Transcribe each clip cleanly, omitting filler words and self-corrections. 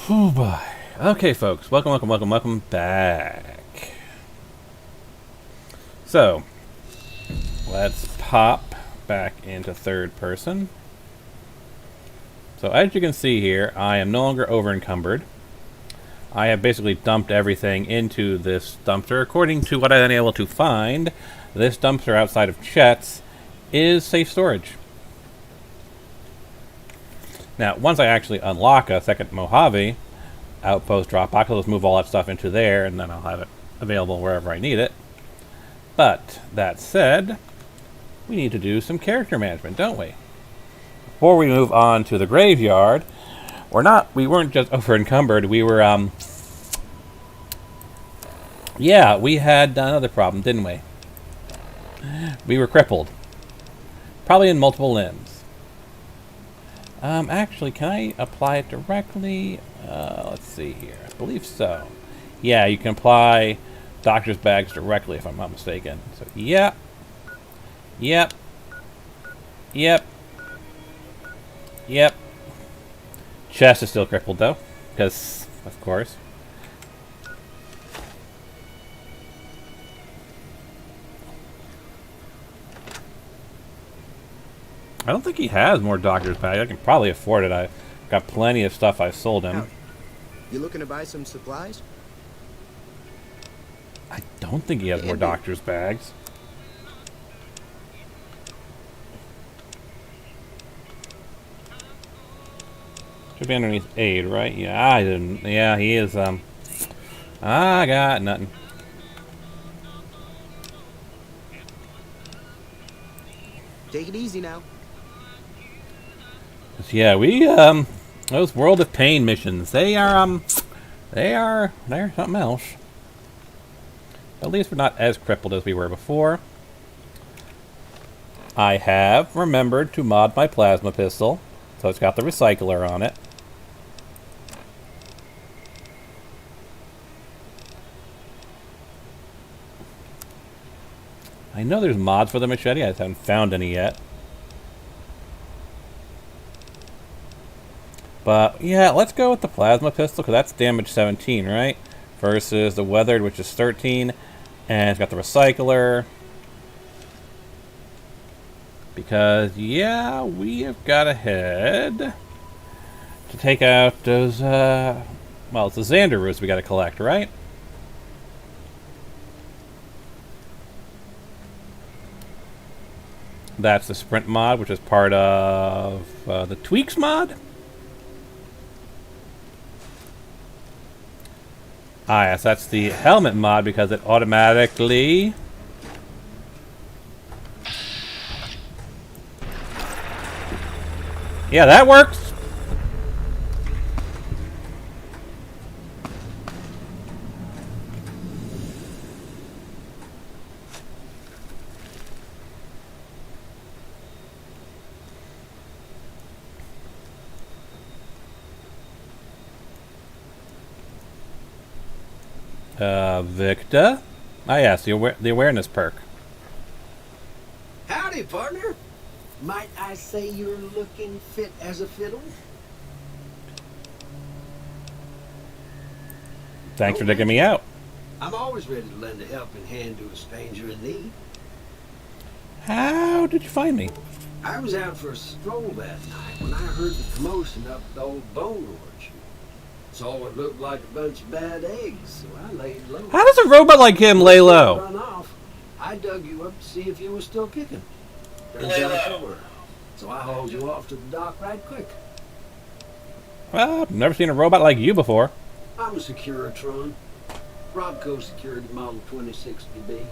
Oh boy. Okay, folks. Welcome back. So, let's pop back into third person. So, as you can see here, I am no longer over encumbered. I have basically dumped everything into this dumpster. According to what I've been able to find, this dumpster outside of Chet's is safe storage. Now, once I actually unlock a second Mojave outpost Dropbox, I'll just move all that stuff into there, and then I'll have it available wherever I need it. But, that said, we need to do some character management, don't we? Before we move on to the graveyard, we weren't just over encumbered, we were, yeah, we had another problem, didn't we? We were crippled. Probably in multiple limbs. Actually, can I apply it directly? Let's see here. I believe so. Yeah, you can apply doctor's bags directly, if I'm not mistaken. So, yep. Yep. Yep. Yep. Chest is still crippled, though. Because, of course. I don't think he has more doctor's bags. I can probably afford it. I've got plenty of stuff I've sold him. Howdy. You looking to buy some supplies? I don't think he has more doctor's bags. Should be underneath aid, right? Yeah, I didn't. Yeah, he is, I got nothing. Take it easy now. Yeah, those World of Pain missions, they're something else. At least we're not as crippled as we were before. I have remembered to mod my plasma pistol, so it's got the recycler on it. I know there's mods for the machete, I just haven't found any yet. But, yeah, let's go with the plasma pistol, because that's damage 17, right? Versus the weathered, which is 13. And it's got the recycler. Because, yeah, we have got to head to take out those, well, it's the Xander roots we got to collect, right? That's the sprint mod, which is part of the tweaks mod. Ah, yes, that's the helmet mod because it automatically... Yeah, that works! Victor? Ah, yes, the awareness perk. Howdy, partner. Might I say you're looking fit as a fiddle? Thanks for digging me out. I'm always ready to lend a helping hand to a stranger in need. How did you find me? I was out for a stroll that night when I heard the commotion up the old bone orchard. Saw what looked like a bunch of bad eggs, so I laid low. How does a robot like him lay low? Run off. I dug you up to see if you were still kicking. Turns out you were. So I hauled you off to the dock right quick. Well, I've never seen a robot like you before. I'm a Securitron. Robco secured Model 2060B.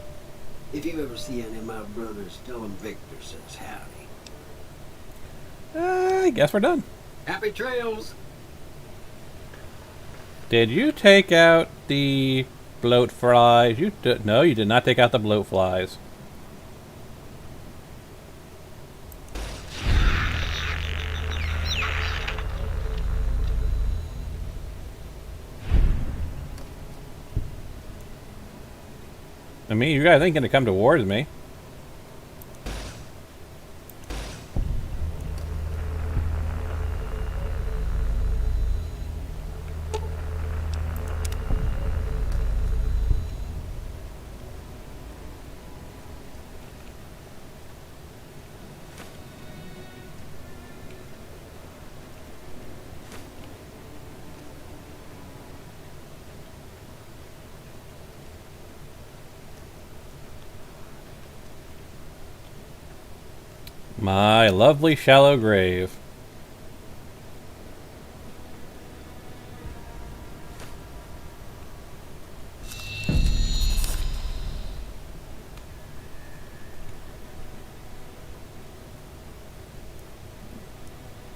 If you ever see any of my brothers, tell them Victor says howdy. I guess we're done. Happy trails! Did you take out the bloat flies? No, you did not take out the bloat flies. I mean, you guys ain't gonna come towards me. My lovely shallow grave.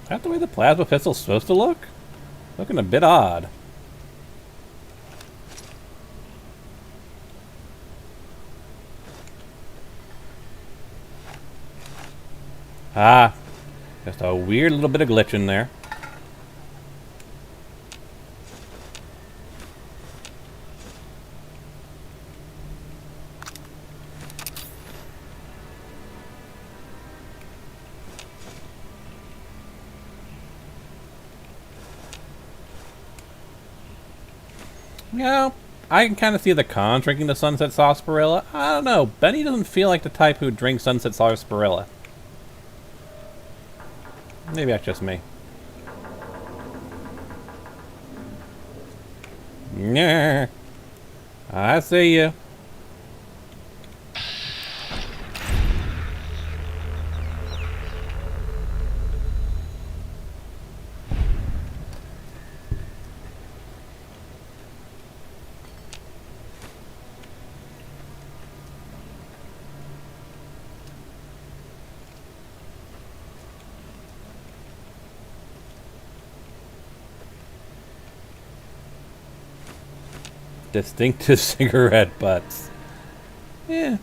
Is that the way the plasma pistol's supposed to look? Looking a bit odd. Ah, just a weird little bit of glitch in there. Yeah, I can kind of see the cons drinking the Sunset Sarsaparilla. I don't know. Benny doesn't feel like the type who drinks Sunset Sarsaparilla. Maybe that's just me. Yeah, I see you. Distinctive cigarette butts. Yeah.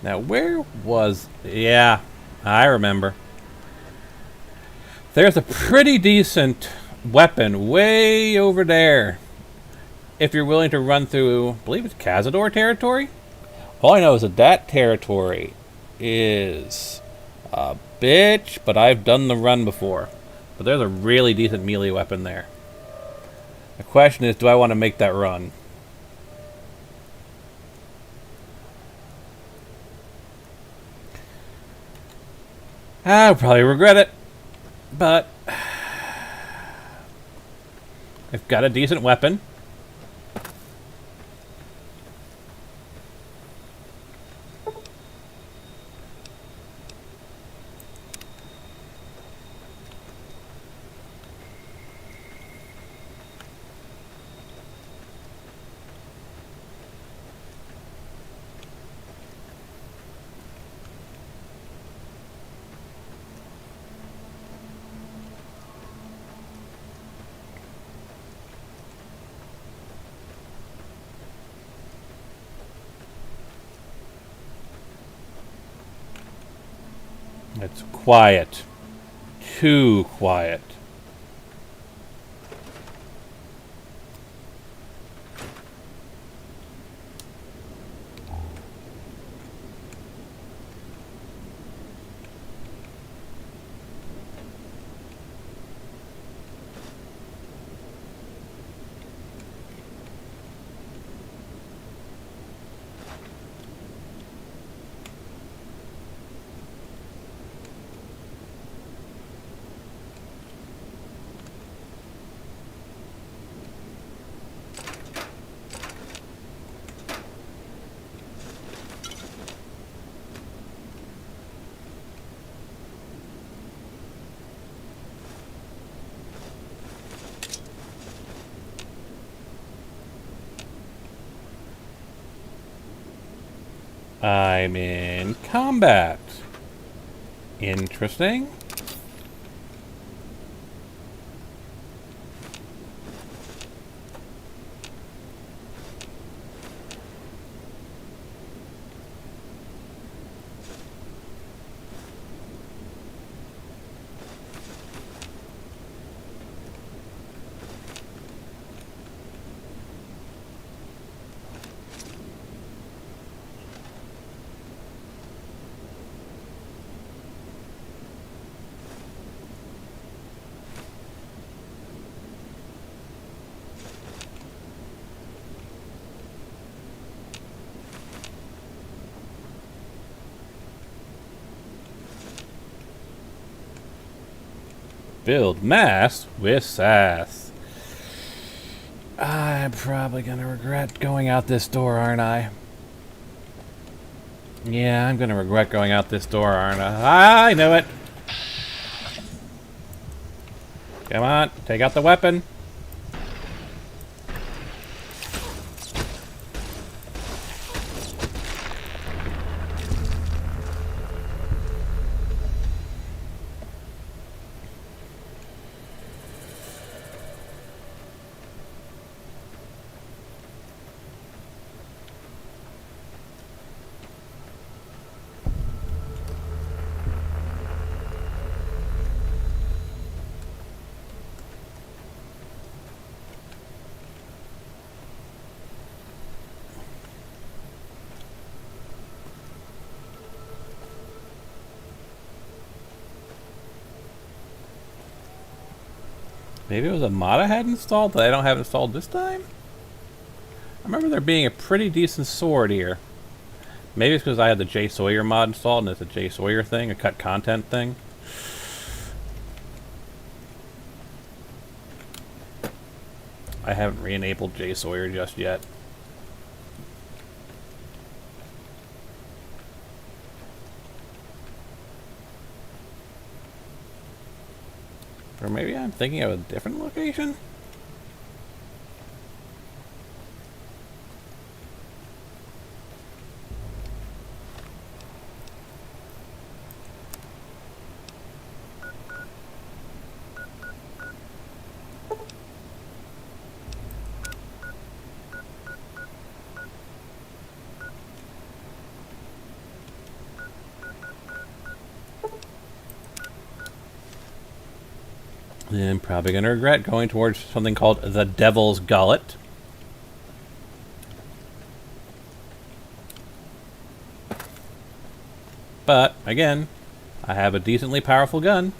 Now, where was... Yeah, I remember. There's a pretty decent weapon way over there. If you're willing to run through, I believe it's Cazador territory? All I know is that that territory is a bitch, but I've done the run before. But there's a really decent melee weapon there. The question is, do I want to make that run? I'll probably regret it, but I've got a decent weapon. It's quiet. Too quiet. I'm in combat. Interesting. Build mass with sass. I'm probably gonna regret going out this door, aren't I? Yeah, I'm gonna regret going out this door, aren't I? I knew it! Come on, take out the weapon. Maybe it was a mod I had installed that I don't have installed this time? I remember there being a pretty decent sword here. Maybe it's because I had the Jay Sawyer mod installed and it's a Jay Sawyer thing, a cut content thing. I haven't re-enabled Jay Sawyer just yet. Or maybe I'm thinking of a different location? I'm probably going to regret going towards something called the Devil's Gullet. But, again, I have a decently powerful gun.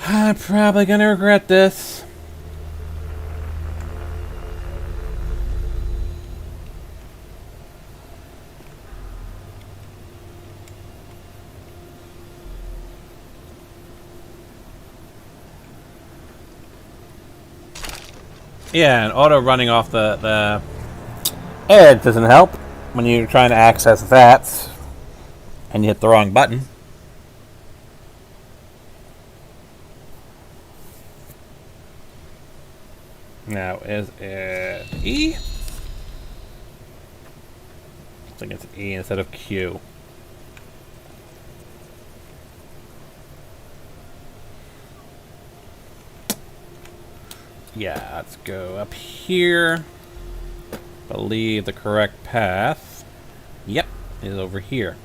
I'm probably gonna regret this. Yeah, and auto running off the edge doesn't help when you're trying to access that and you hit the wrong button. Now, is it E? I think it's E instead of Q. Yeah, let's go up here. Believe the correct path, yep, is over here.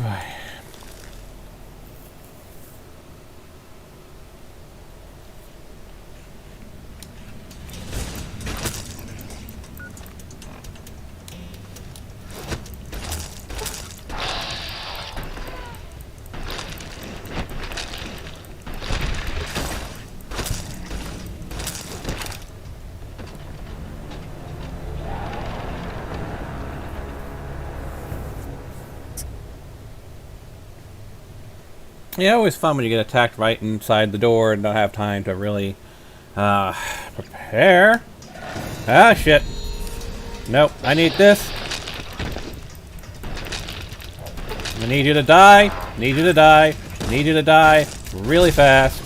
boy. Yeah, always fun when you get attacked right inside the door and don't have time to really prepare. Ah, shit. Nope, I need this. I need you to die. Need you to die. Need you to die really fast.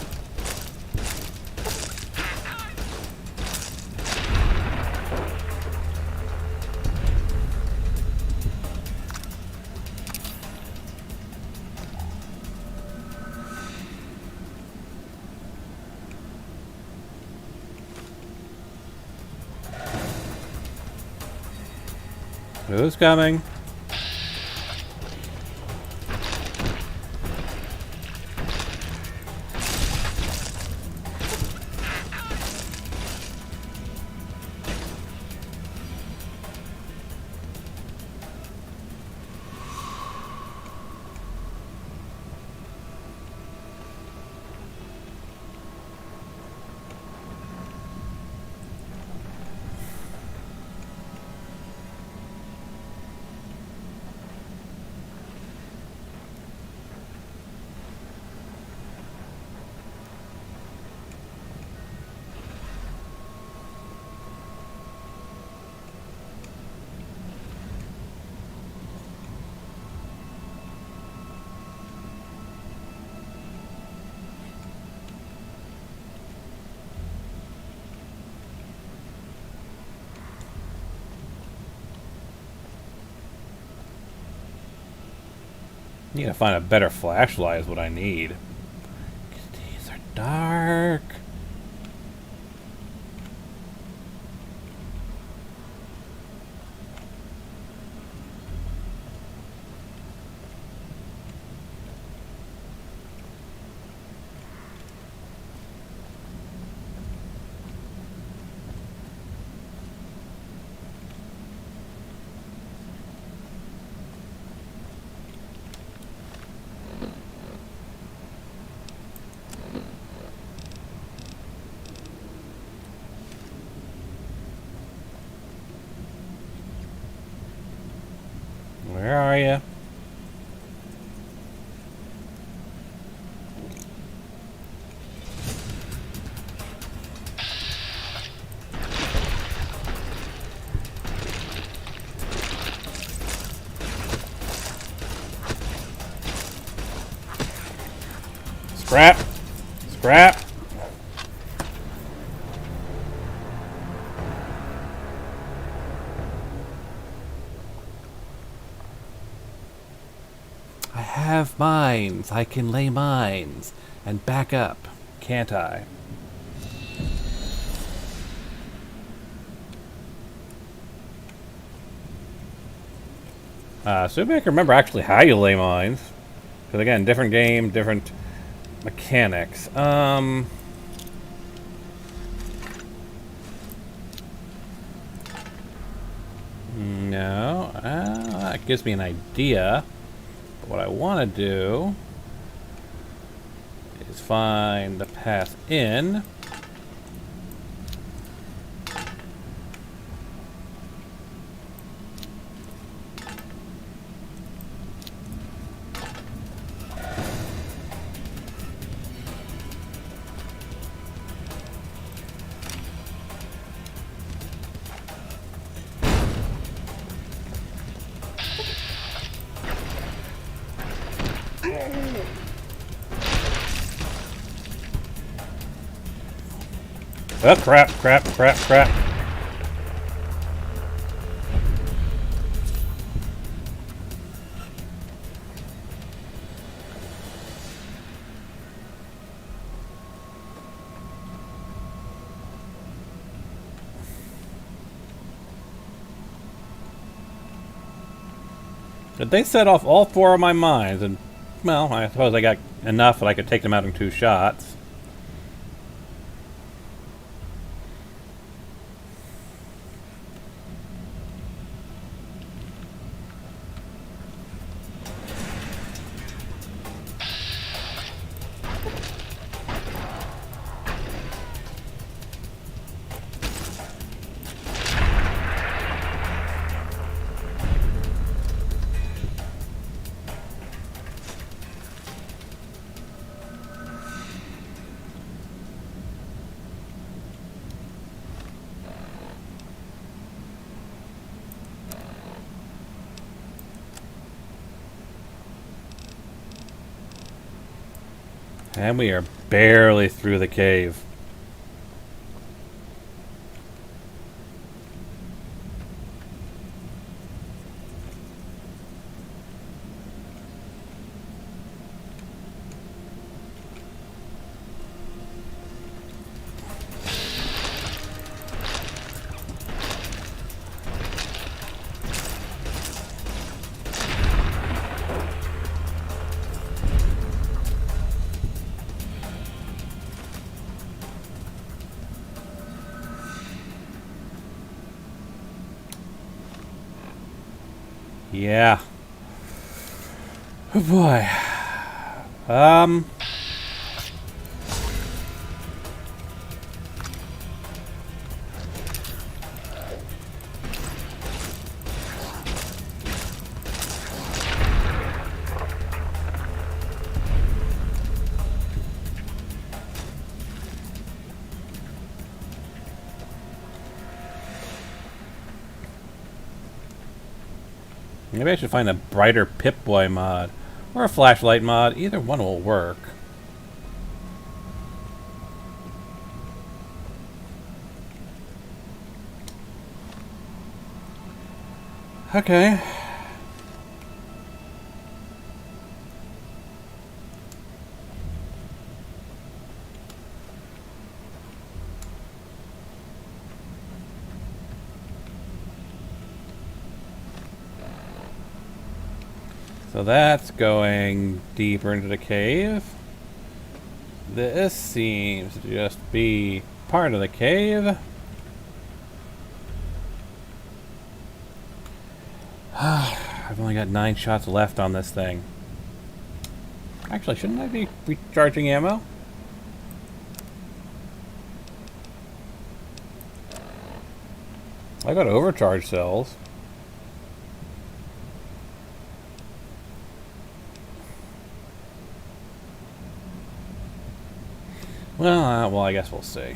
Who's coming? Need to find a better flashlight is what I need. 'Cause these are dark. Where are you? Scrap! Scrap! I have mines. I can lay mines and back up, can't I? So maybe I can remember actually how you lay mines. Because again, different game, different mechanics. No, that gives me an idea. But what I want to do is find the path in. Oh, crap, crap, crap, crap. But they set off all 4 of my mines, and, well, I suppose I got enough that I could take them out in 2 shots. And we are barely through the cave. Yeah. Oh boy. Maybe I should find a brighter Pip-Boy mod. Or a flashlight mod. Either one will work. Okay. So that's going deeper into the cave. This seems to just be part of the cave. I've only got 9 shots left on this thing. Actually, shouldn't I be recharging ammo? I got overcharge cells. Well, I guess we'll see.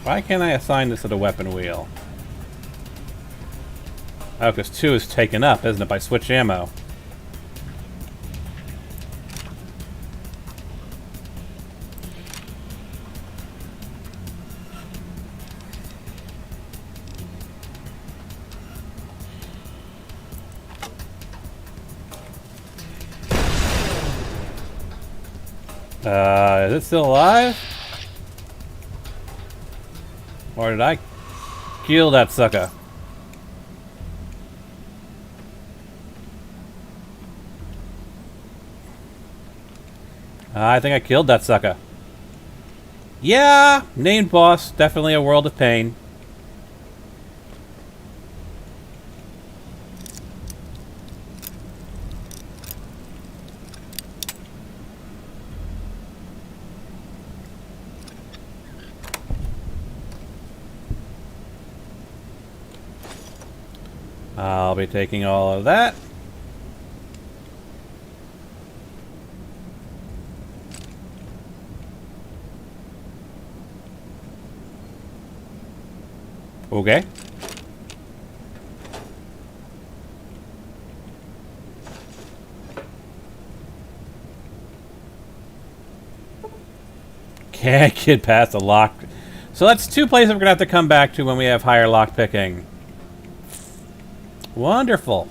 Why can't I assign this to the weapon wheel? Oh, because 2 is taken up, isn't it, by switch ammo? Is it still alive? Or did I kill that sucker? I think I killed that sucker. Yeah! Named boss. Definitely a world of pain. I'll be taking all of that. Okay. Can't get past the lock. So that's 2 places we're going to have to come back to when we have higher lock picking. Wonderful.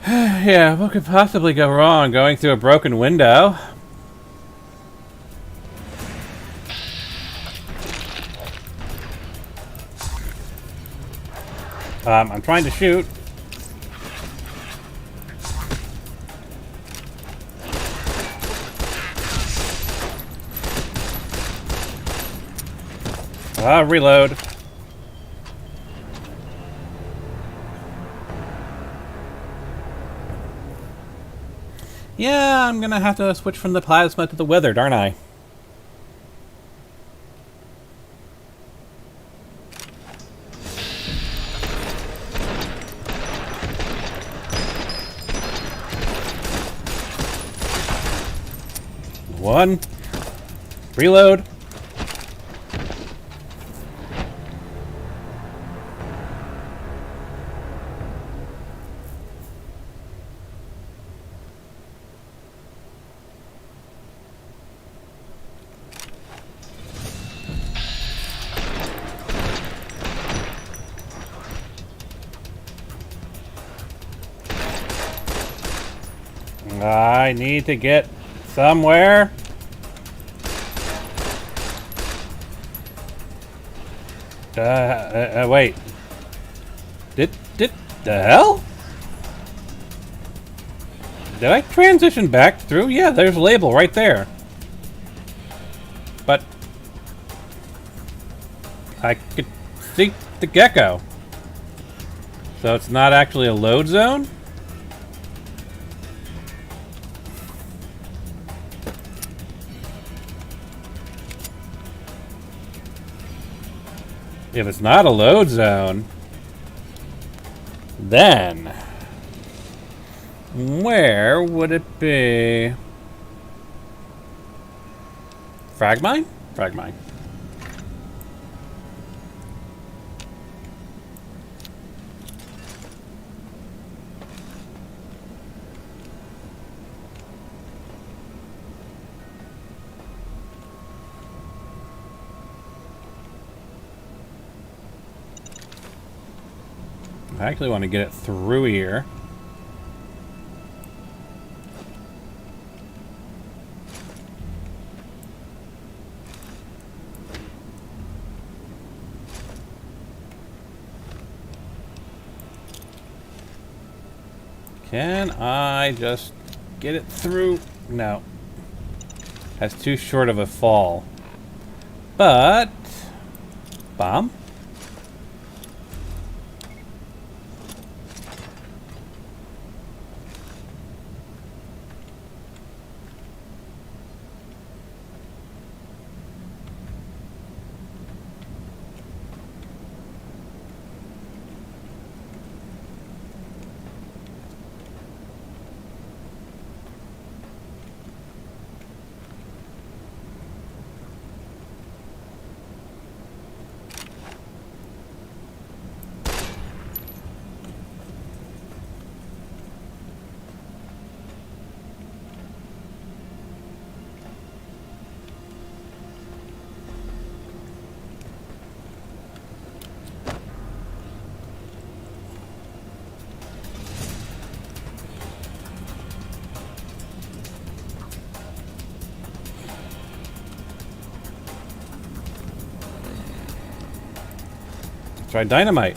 Yeah, what could possibly go wrong? Going through a broken window? I'm trying to shoot. Reload. Yeah, I'm gonna have to switch from the plasma to the weather, aren't I? One. Reload. I need to get somewhere. Wait. Did the hell? Did I transition back through? Yeah, there's a label right there. But I could see the gecko. So it's not actually a load zone? If it's not a load zone, then where would it be? Frag mine? Frag mine. I actually want to get it through here. Can I just get it through? No. That's too short of a fall. But bomb? Try dynamite.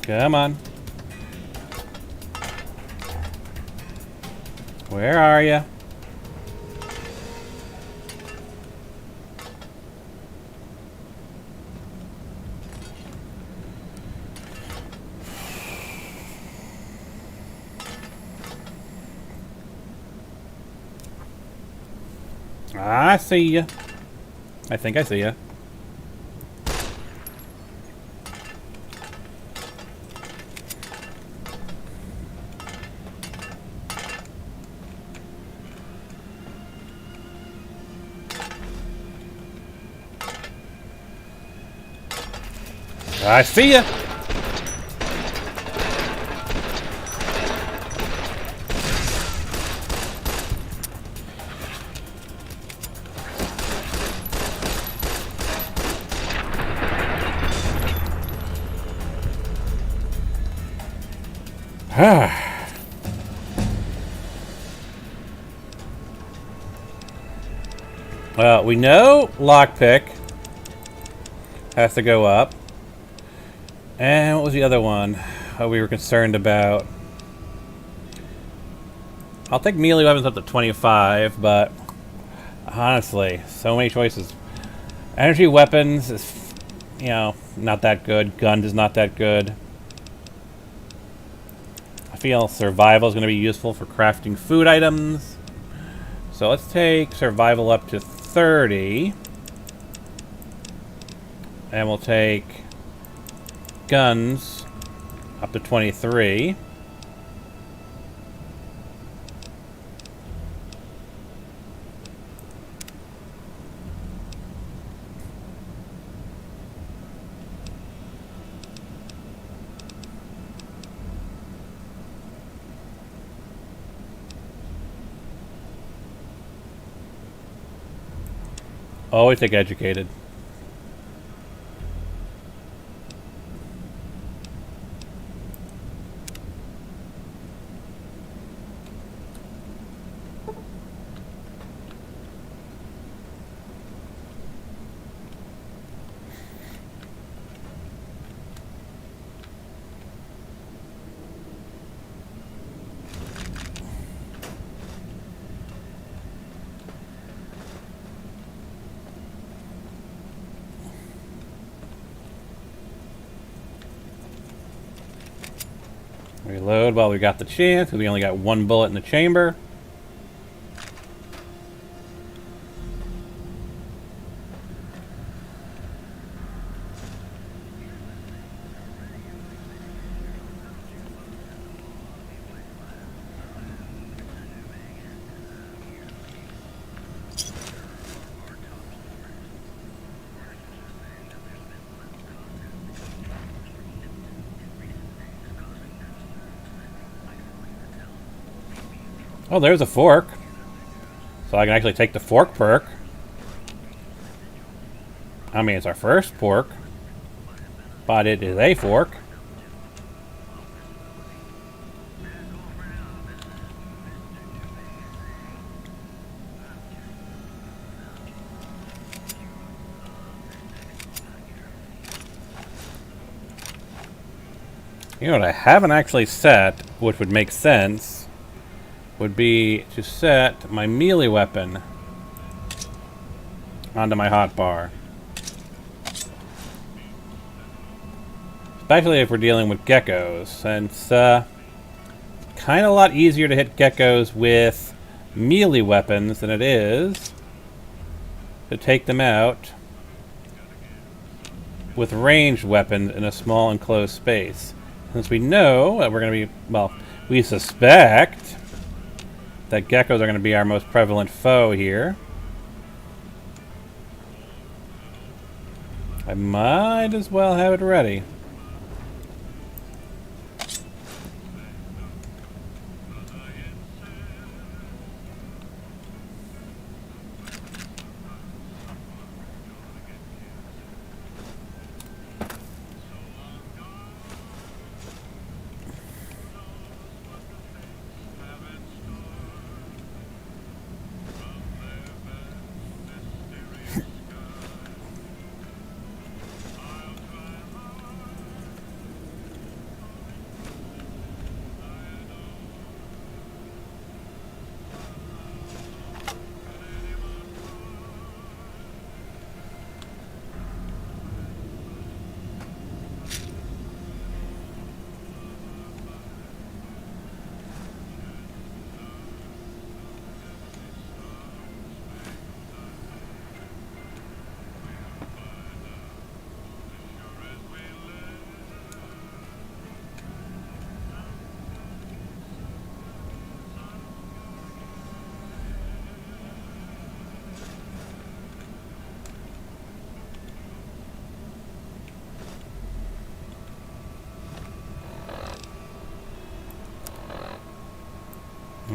Come on. Where are you? I see you. I think I see you. I see ya. Well, we know lockpick has to go up. And what was the other one we were concerned about? I'll take melee weapons up to 25, but honestly, so many choices. Energy weapons is, you know, not that good. Guns is not that good. I feel survival is going to be useful for crafting food items. So let's take survival up to 30. And we'll take guns up to 23. Always take educated. Reload while we got the chance, because we only got one bullet in the chamber. Oh, there's a fork. So I can actually take the fork perk. I mean, it's our first fork, but it is a fork. You know what I haven't actually set, which would make sense, would be to set my melee weapon onto my hotbar. Especially if we're dealing with geckos, since kind of a lot easier to hit geckos with melee weapons than it is to take them out with ranged weapons in a small enclosed space. Since we know that we're going to be, well, we suspect that geckos are going to be our most prevalent foe here. I might as well have it ready.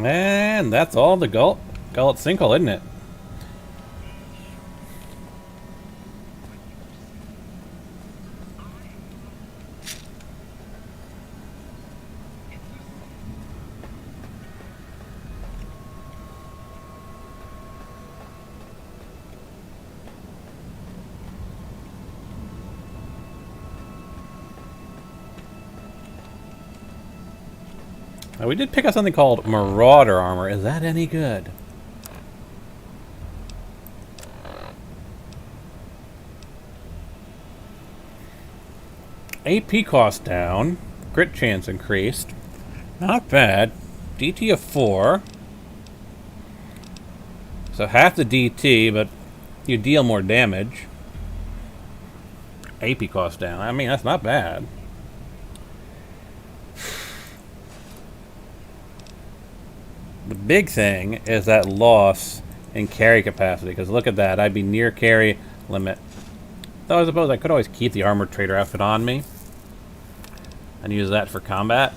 And that's all the gullet sinkhole, isn't it? Now, we did pick up something called Marauder armor. Is that any good? AP cost down. Crit chance increased. Not bad. DT of 4. So half the DT, but you deal more damage. AP cost down. I mean, that's not bad. The big thing is that loss in carry capacity, because look at that. I'd be near carry limit. Though I suppose I could always keep the armored trader outfit on me and use that for combat.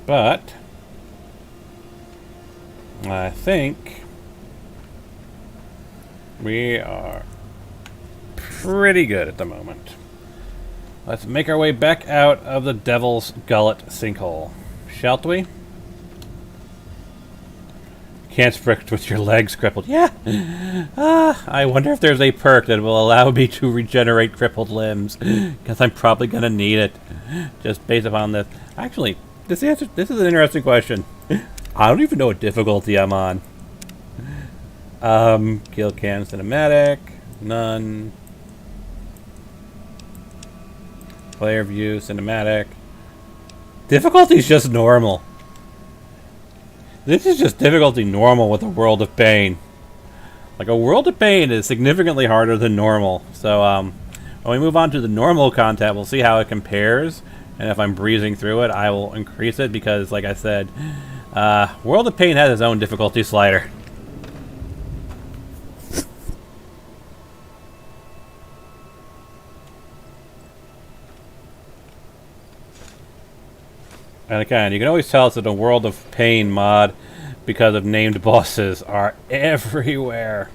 But I think we are pretty good at the moment. Let's make our way back out of the Devil's Gullet sinkhole, shall we? Can't sprint with your legs crippled. Yeah. I wonder if there's a perk that will allow me to regenerate crippled limbs, because I'm probably gonna need it, just based upon this. Actually, this is an interesting question. I don't even know what difficulty I'm on. Kill cam cinematic, none. Player view cinematic. Difficulty is just normal. This is just difficulty normal with a World of Pain. Like, a World of Pain is significantly harder than normal. So when we move on to the normal content, we'll see how it compares. And if I'm breezing through it, I will increase it because, like I said, World of Pain has its own difficulty slider. And again, you can always tell it's in a World of Pain mod because of named bosses are everywhere.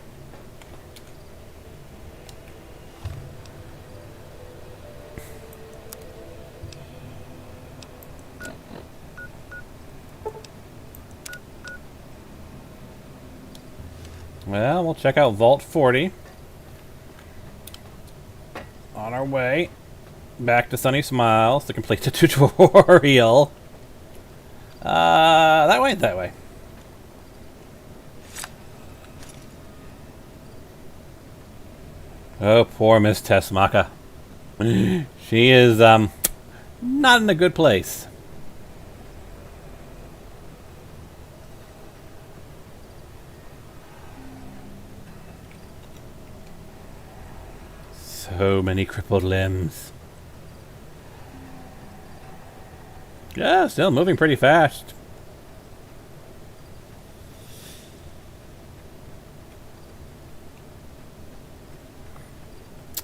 Well, we'll check out Vault 40 on our way back to Sunny Smiles to complete the tutorial. That way, that way. Oh, poor Miss Tessmacher. She is, not in a good place. So many crippled limbs. Yeah, still moving pretty fast.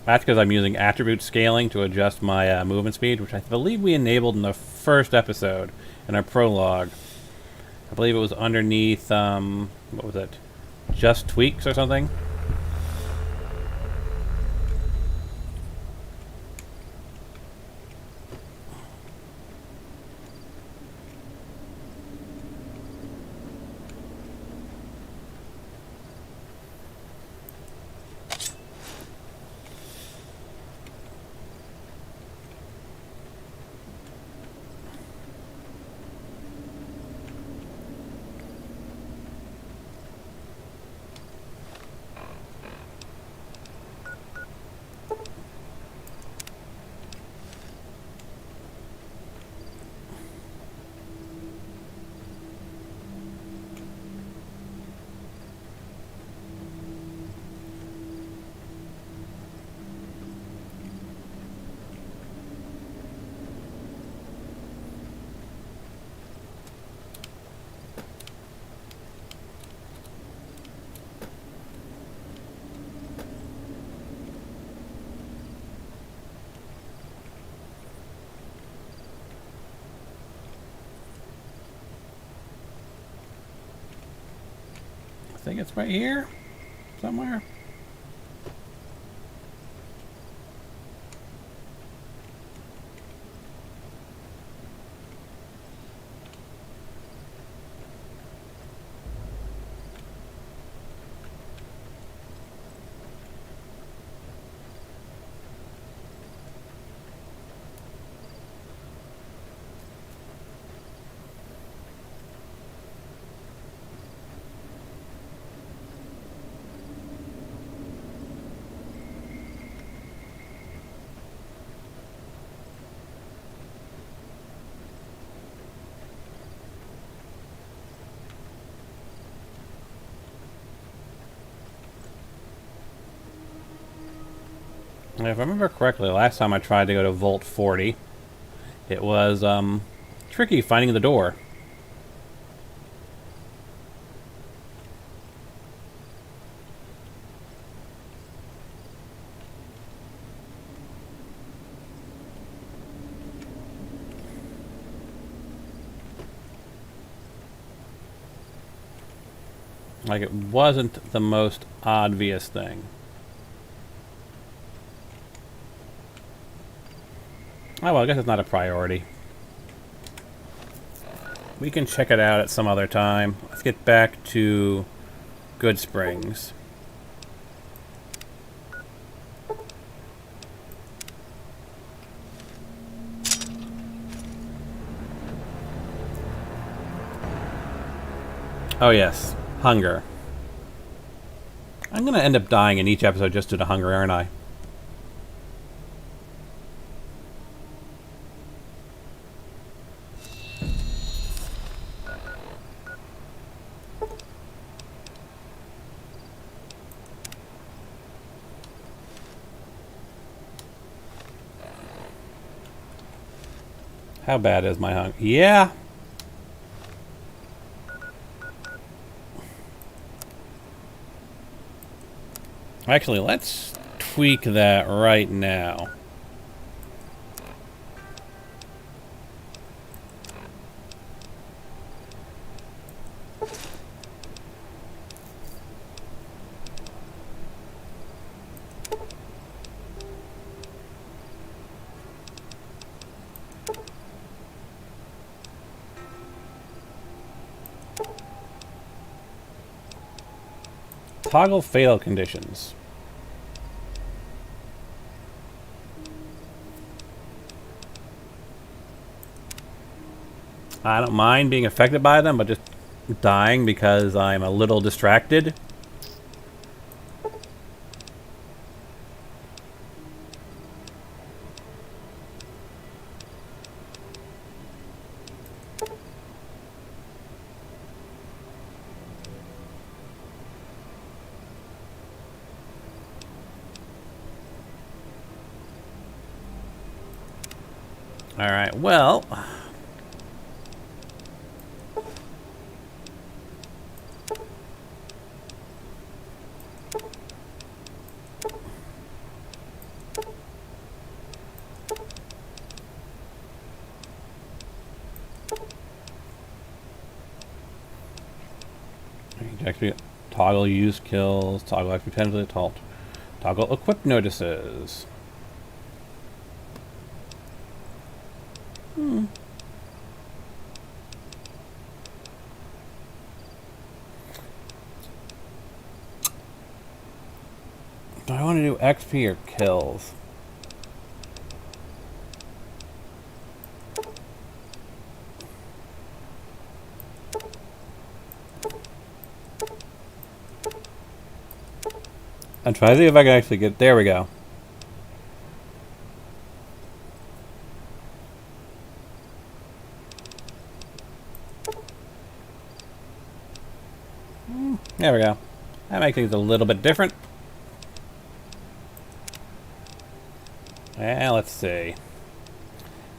That's because I'm using attribute scaling to adjust my movement speed, which I believe we enabled in the first episode in our prologue. I believe it was underneath, what was it? Just tweaks or something? think it's right here somewhere. And if I remember correctly, last time I tried to go to Vault 40, it was tricky finding the door. Like, it wasn't the most obvious thing. Oh, well, I guess it's not a priority. We can check it out at some other time. Let's get back to Goodsprings. Oh, yes. Hunger. I'm going to end up dying in each episode just due to hunger, aren't I? How bad is my hunger? Yeah. Actually, let's tweak that right now. Toggle fail conditions. I don't mind being affected by them, but just dying because I'm a little distracted. All right, well, actually toggle use kills, toggle actually potentially toggle equip notices. Do I want to do XP or kills? I'm trying to see if I can actually get... There we go. There we go. That makes things a little bit different. Yeah, let's see.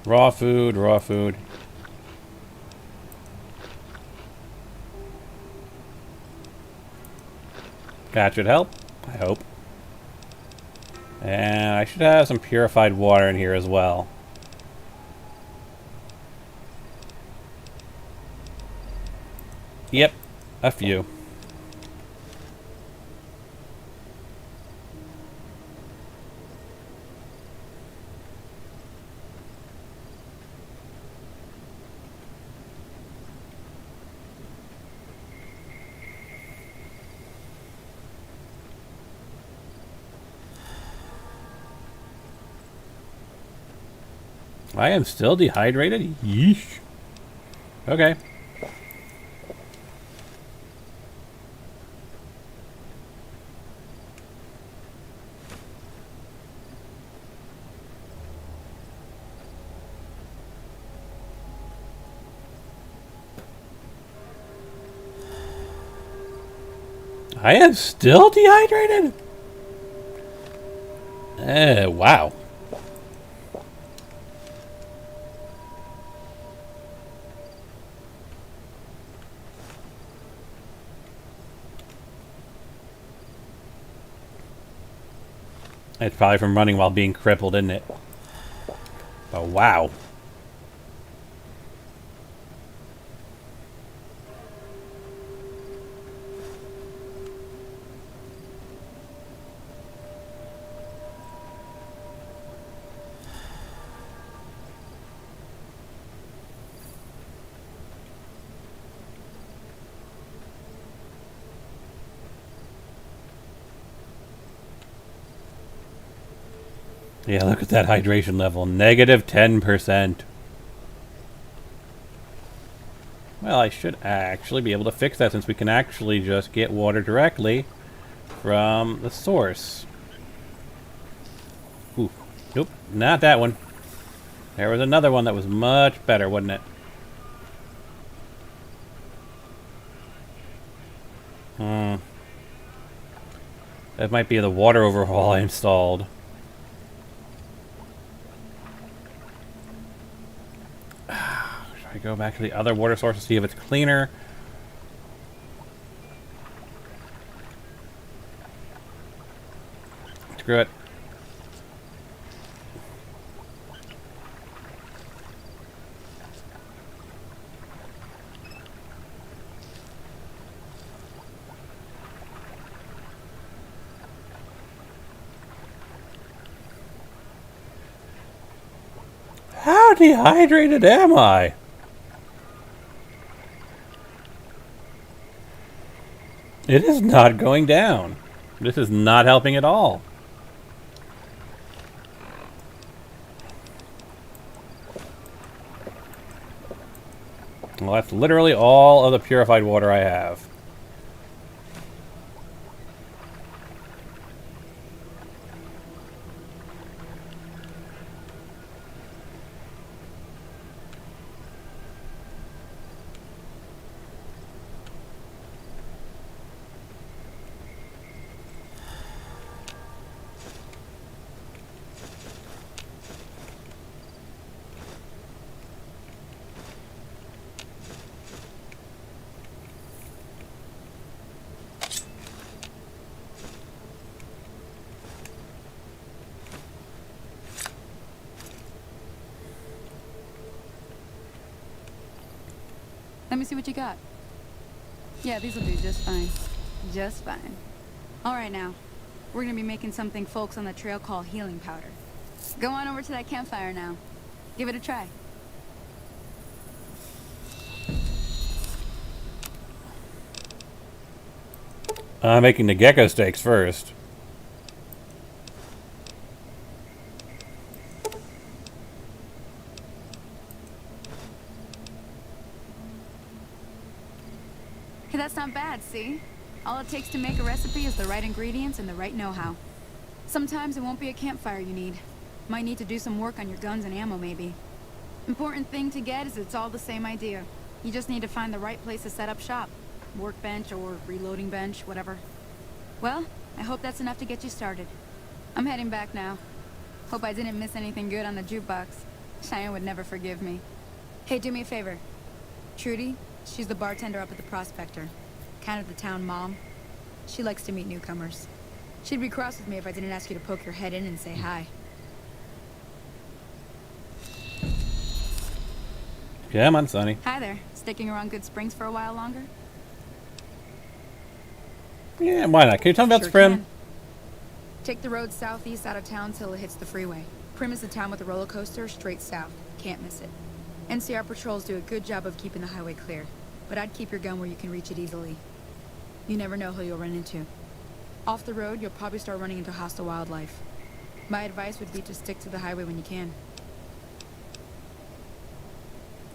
Raw food, raw food. That should help, I hope. And I should have some purified water in here as well. Yep, a few. I am still dehydrated? Yeesh. Okay. I am still dehydrated? Wow. It's probably from running while being crippled, isn't it? But wow. Yeah, look at that hydration level. Negative 10%. Well, I should actually be able to fix that since we can actually just get water directly from the source. Ooh. Nope, not that one. There was another one that was much better, wasn't it? That might be the water overhaul I installed. Should I go back to the other water source to see if it's cleaner? Screw it. How dehydrated am I? It is not going down. This is not helping at all. Well, that's literally all of the purified water I have. Let me see what you got. Yeah, these will do just fine. Just fine. All right, now. We're gonna be making something folks on the trail call healing powder. Go on over to that campfire now. Give it a try. I'm making the gecko steaks first. Hey, that's not bad, see? All it takes to make a recipe is the right ingredients and the right know-how. Sometimes it won't be a campfire you need. Might need to do some work on your guns and ammo, maybe. Important thing to get is it's all the same idea. You just need to find the right place to set up shop. Workbench or reloading bench, whatever. Well, I hope that's enough to get you started. I'm heading back now. Hope I didn't miss anything good on the jukebox. Cheyenne would never forgive me. Hey, do me a favor. Trudy, she's the bartender up at the Prospector. Kind of the town mom. She likes to meet newcomers. She'd be cross with me if I didn't ask you to poke your head in and say hi. Come on, Sonny. Hi there. Sticking around Good Springs for a while longer? Yeah, why not? Can you tell me about Sure Sprim? can. Take the road southeast out of town till it hits the freeway. Prim is the town with the roller coaster straight south. Can't miss it. NCR patrols do a good job of keeping the highway clear, but I'd keep your gun where you can reach it easily. You never know who you'll run into. Off the road, you'll probably start running into hostile wildlife. My advice would be to stick to the highway when you can.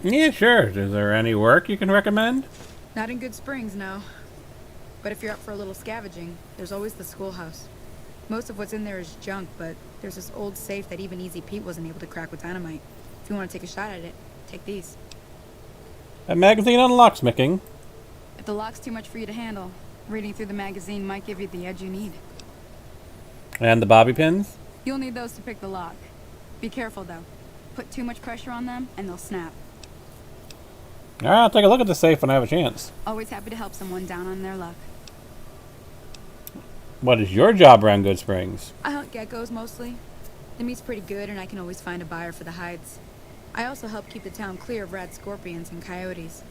Yeah, sure. Is there any work you can recommend? Not in Good Springs, no. But if you're up for a little scavenging, there's always the schoolhouse. Most of what's in there is junk, but there's this old safe that even Easy Pete wasn't able to crack with dynamite. If you want to take a shot at it, take these. A magazine on locksmithing. If the lock's too much for you to handle, reading through the magazine might give you the edge you need. And the bobby pins? You'll need those to pick the lock. Be careful, though. Put too much pressure on them, and they'll snap. Alright, I'll take a look at the safe when I have a chance. Always happy to help someone down on their luck. What is your job around Good Springs? I hunt geckos mostly. The meat's pretty good, and I can always find a buyer for the hides. I also help keep the town clear of rat scorpions and coyotes.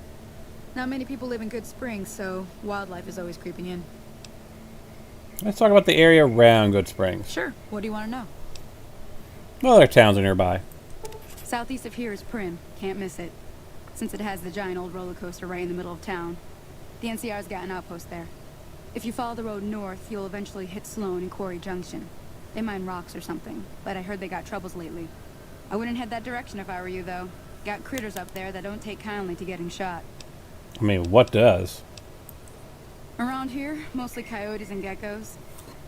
Not many people live in Good Springs, so wildlife is always creeping in. Let's talk about the area around Good Springs. Sure. What do you want to know? Well, there are towns nearby. Southeast of here is Prim. Can't miss it. Since it has the giant old roller coaster right in the middle of town. The NCR's got an outpost there. If you follow the road north, you'll eventually hit Sloan and Quarry Junction. They mine rocks or something, but I heard they got troubles lately. I wouldn't head that direction if I were you, though. Got critters up there that don't take kindly to getting shot. I mean, what does? Around here, mostly coyotes and geckos.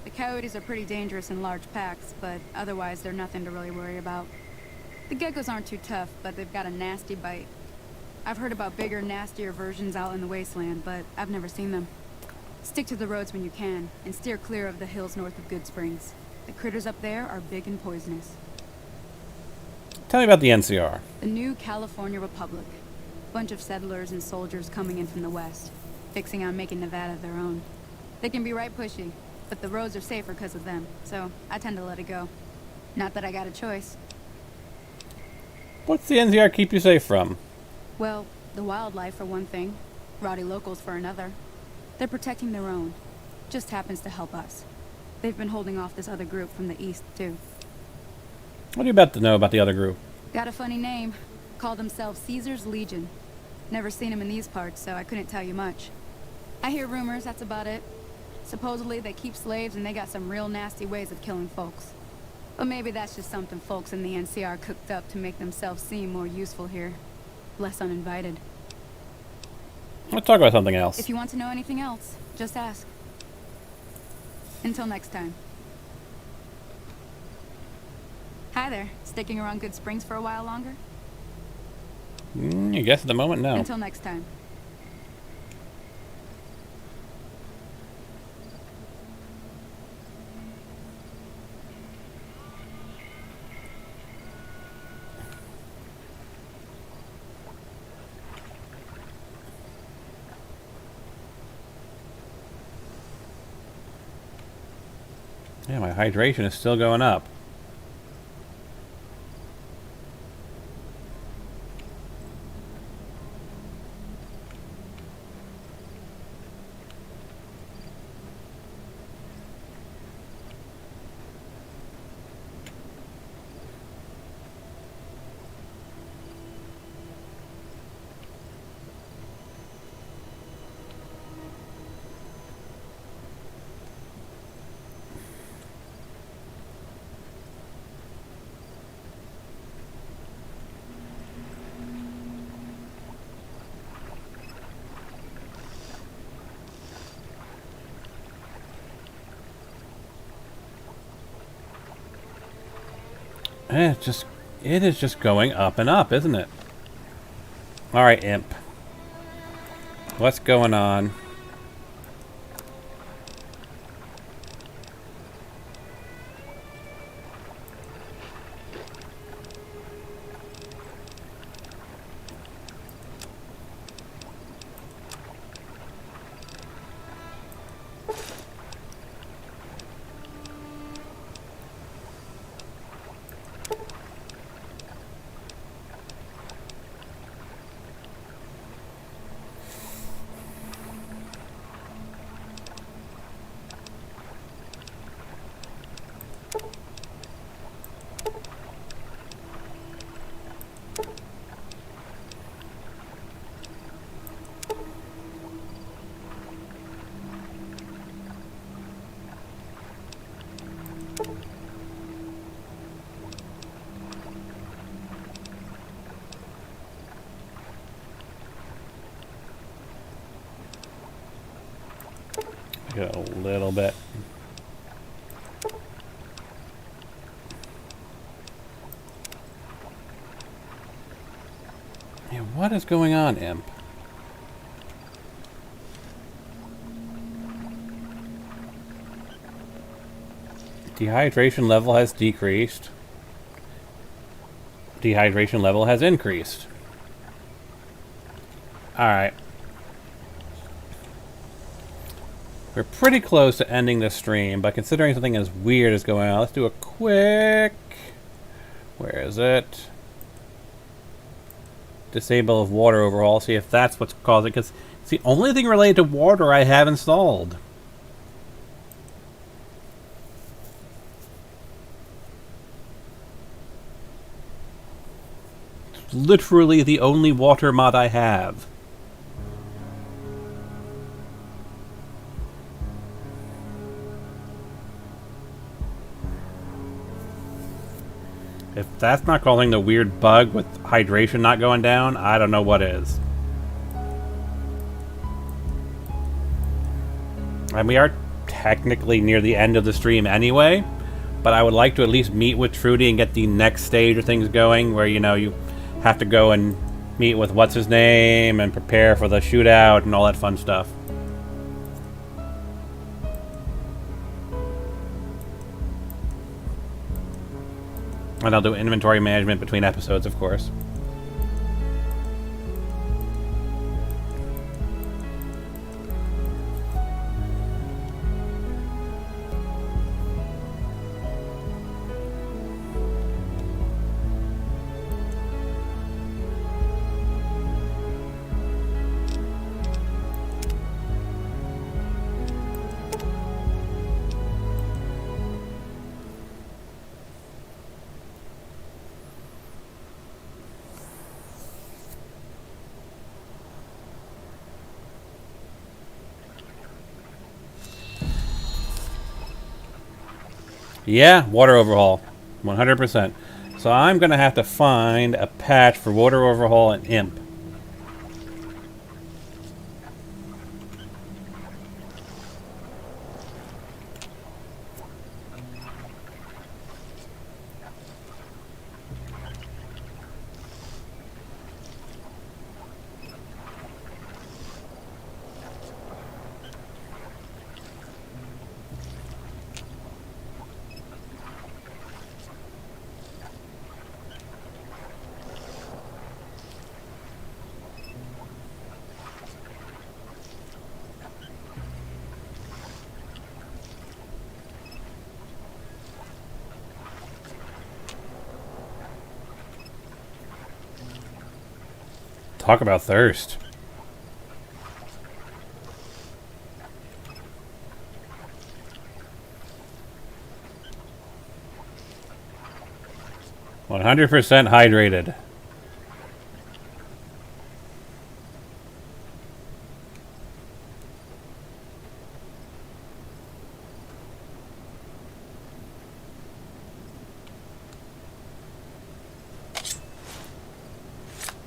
The coyotes are pretty dangerous in large packs, but otherwise they're nothing to really worry about. The geckos aren't too tough, but they've got a nasty bite. I've heard about bigger, nastier versions out in the wasteland, but I've never seen them. Stick to the roads when you can, and steer clear of the hills north of Good Springs. The critters up there are big and poisonous. Tell me about the NCR. The new California Republic. Bunch of settlers and soldiers coming in from the west, fixing on making Nevada their own. They can be right pushy, but the roads are safer because of them, so I tend to let it go. Not that I got a choice. What's the NCR keep you safe from? Well, the wildlife for one thing, rowdy locals for another. They're protecting their own. Just happens to help us. They've been holding off this other group from the east, too. What do you about to know about the other group? Got a funny name. Call themselves Caesar's Legion. Never seen them in these parts, so I couldn't tell you much. I hear rumors, that's about it. Supposedly they keep slaves and they got some real nasty ways of killing folks. But maybe that's just something folks in the NCR cooked up to make themselves seem more useful here. Less uninvited. Let's talk about something else. If you want to know anything else, just ask. Until next time. Hi there. Sticking around Good Springs for a while longer? I guess at the moment, no. Until next time. Yeah, my hydration is still going up. It is just going up and up, isn't it? Alright, Imp. What's going on? Get a little bit. Yeah, what is going on, Imp? Dehydration level has decreased. Dehydration level has increased. Alright. We're pretty close to ending this stream, but considering something as weird is going on, let's do a quick... Where is it? Disable of water overhaul, see if that's what's causing it, because it's the only thing related to water I have installed. It's literally the only water mod I have. If that's not causing the weird bug with hydration not going down, I don't know what is. And we are technically near the end of the stream anyway, but I would like to at least meet with Trudy and get the next stage of things going, where, you know, you have to go and meet with what's-his-name and prepare for the shootout and all that fun stuff. And I'll do inventory management between episodes, of course. Yeah, water overhaul. 100%. So I'm going to have to find a patch for water overhaul and Imp. Talk about thirst. "100% hydrated."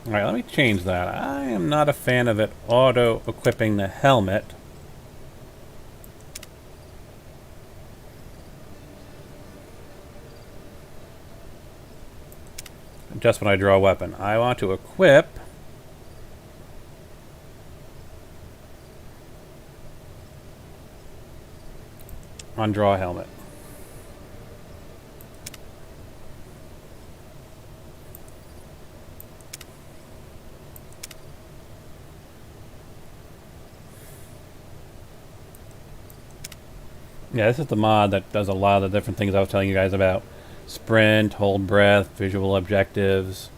Alright, let me change that. I am not a fan of it auto-equipping the helmet. Just when I draw a weapon. I want to equip on draw helmet. Yeah, this is the mod that does a lot of the different things I was telling you guys about. Sprint, hold breath, visual objectives.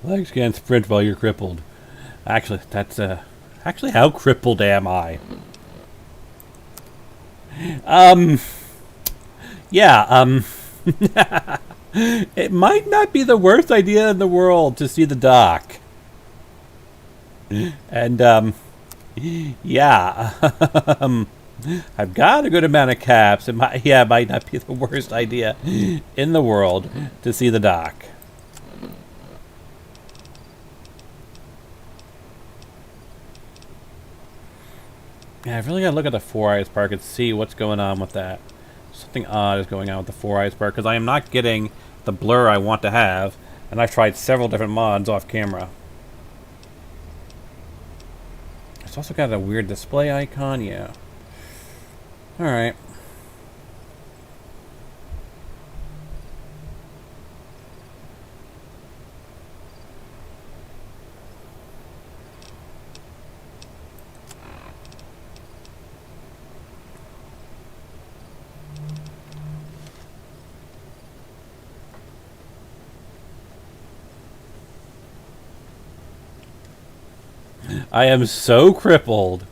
Legs can't sprint while you're crippled. Actually, that's actually, how crippled am I? Yeah, It might not be the worst idea in the world to see the dock. And, yeah. I've got a good amount of caps. It might not be the worst idea in the world to see the dock. Yeah, I've really got to look at the Four Eyes Park and see what's going on with that. Something odd is going on with the Four Eyes Park because I am not getting the blur I want to have, and I've tried several different mods off camera. It's also got a weird display icon, yeah. Alright. I am so crippled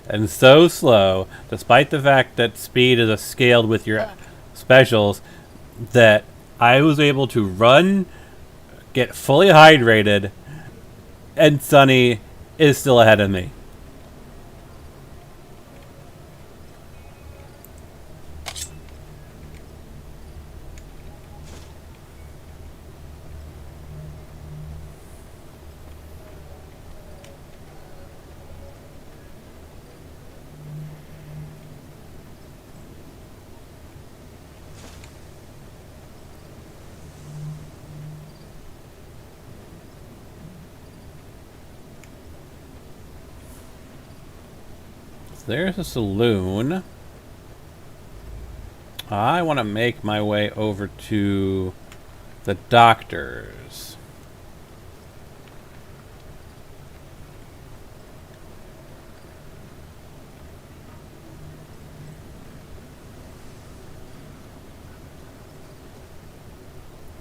and so slow, despite the fact that speed is scaled with your specials, that I was able to run, get fully hydrated, and Sunny is still ahead of me. There's a saloon. I want to make my way over to the doctor's.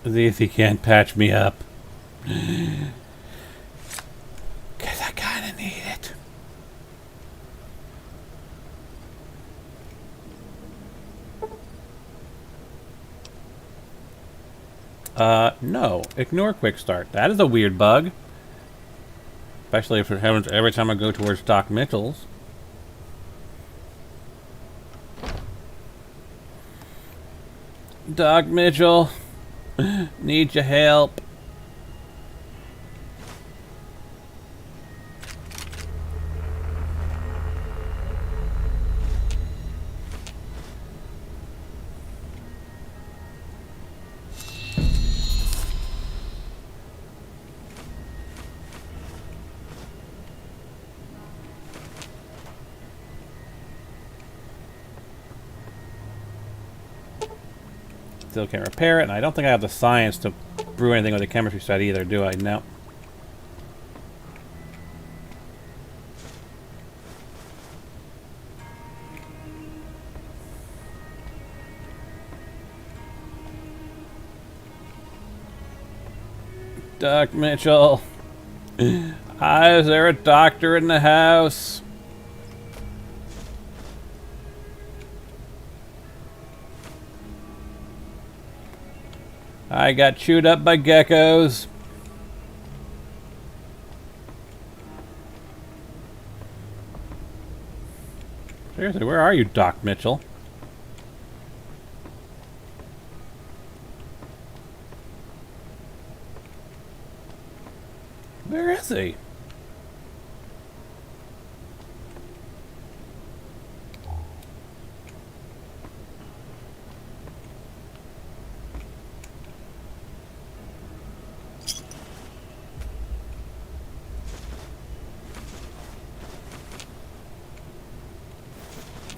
See if he can't patch me up. 'Cause I kind of need it. No. Ignore quick start. That is a weird bug. Especially if it happens every time I go towards Doc Mitchell's. Doc Mitchell, need your help. Still can't repair it, and I don't think I have the science to brew anything with a chemistry set either, do I? No. Doc Mitchell. Is there a doctor in the house? I got chewed up by geckos. Seriously, where are you, Doc Mitchell? Where is he?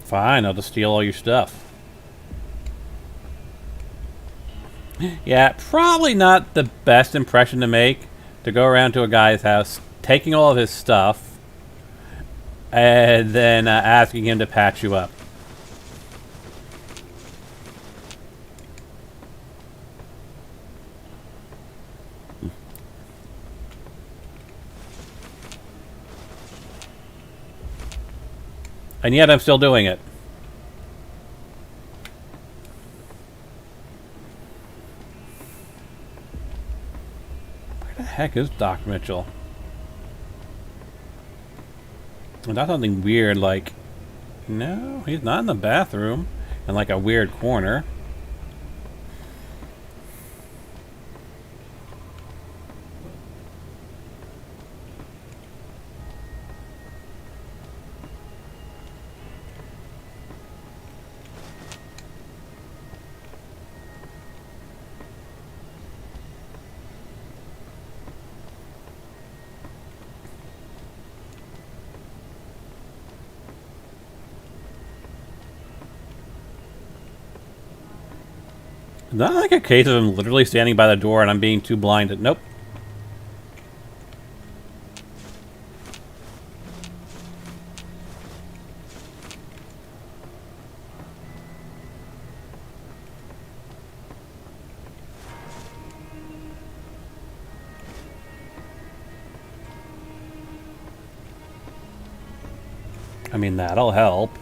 Fine, I'll just steal all your stuff. Yeah, probably not the best impression to make, to go around to a guy's house, taking all of his stuff, and then asking him to patch you up. And yet I'm still doing it. The heck is Doc Mitchell? Not something weird like... No, he's not in the bathroom. In like a weird corner. Not like a case of him literally standing by the door and I'm being too blind to... Nope. I mean, that'll help.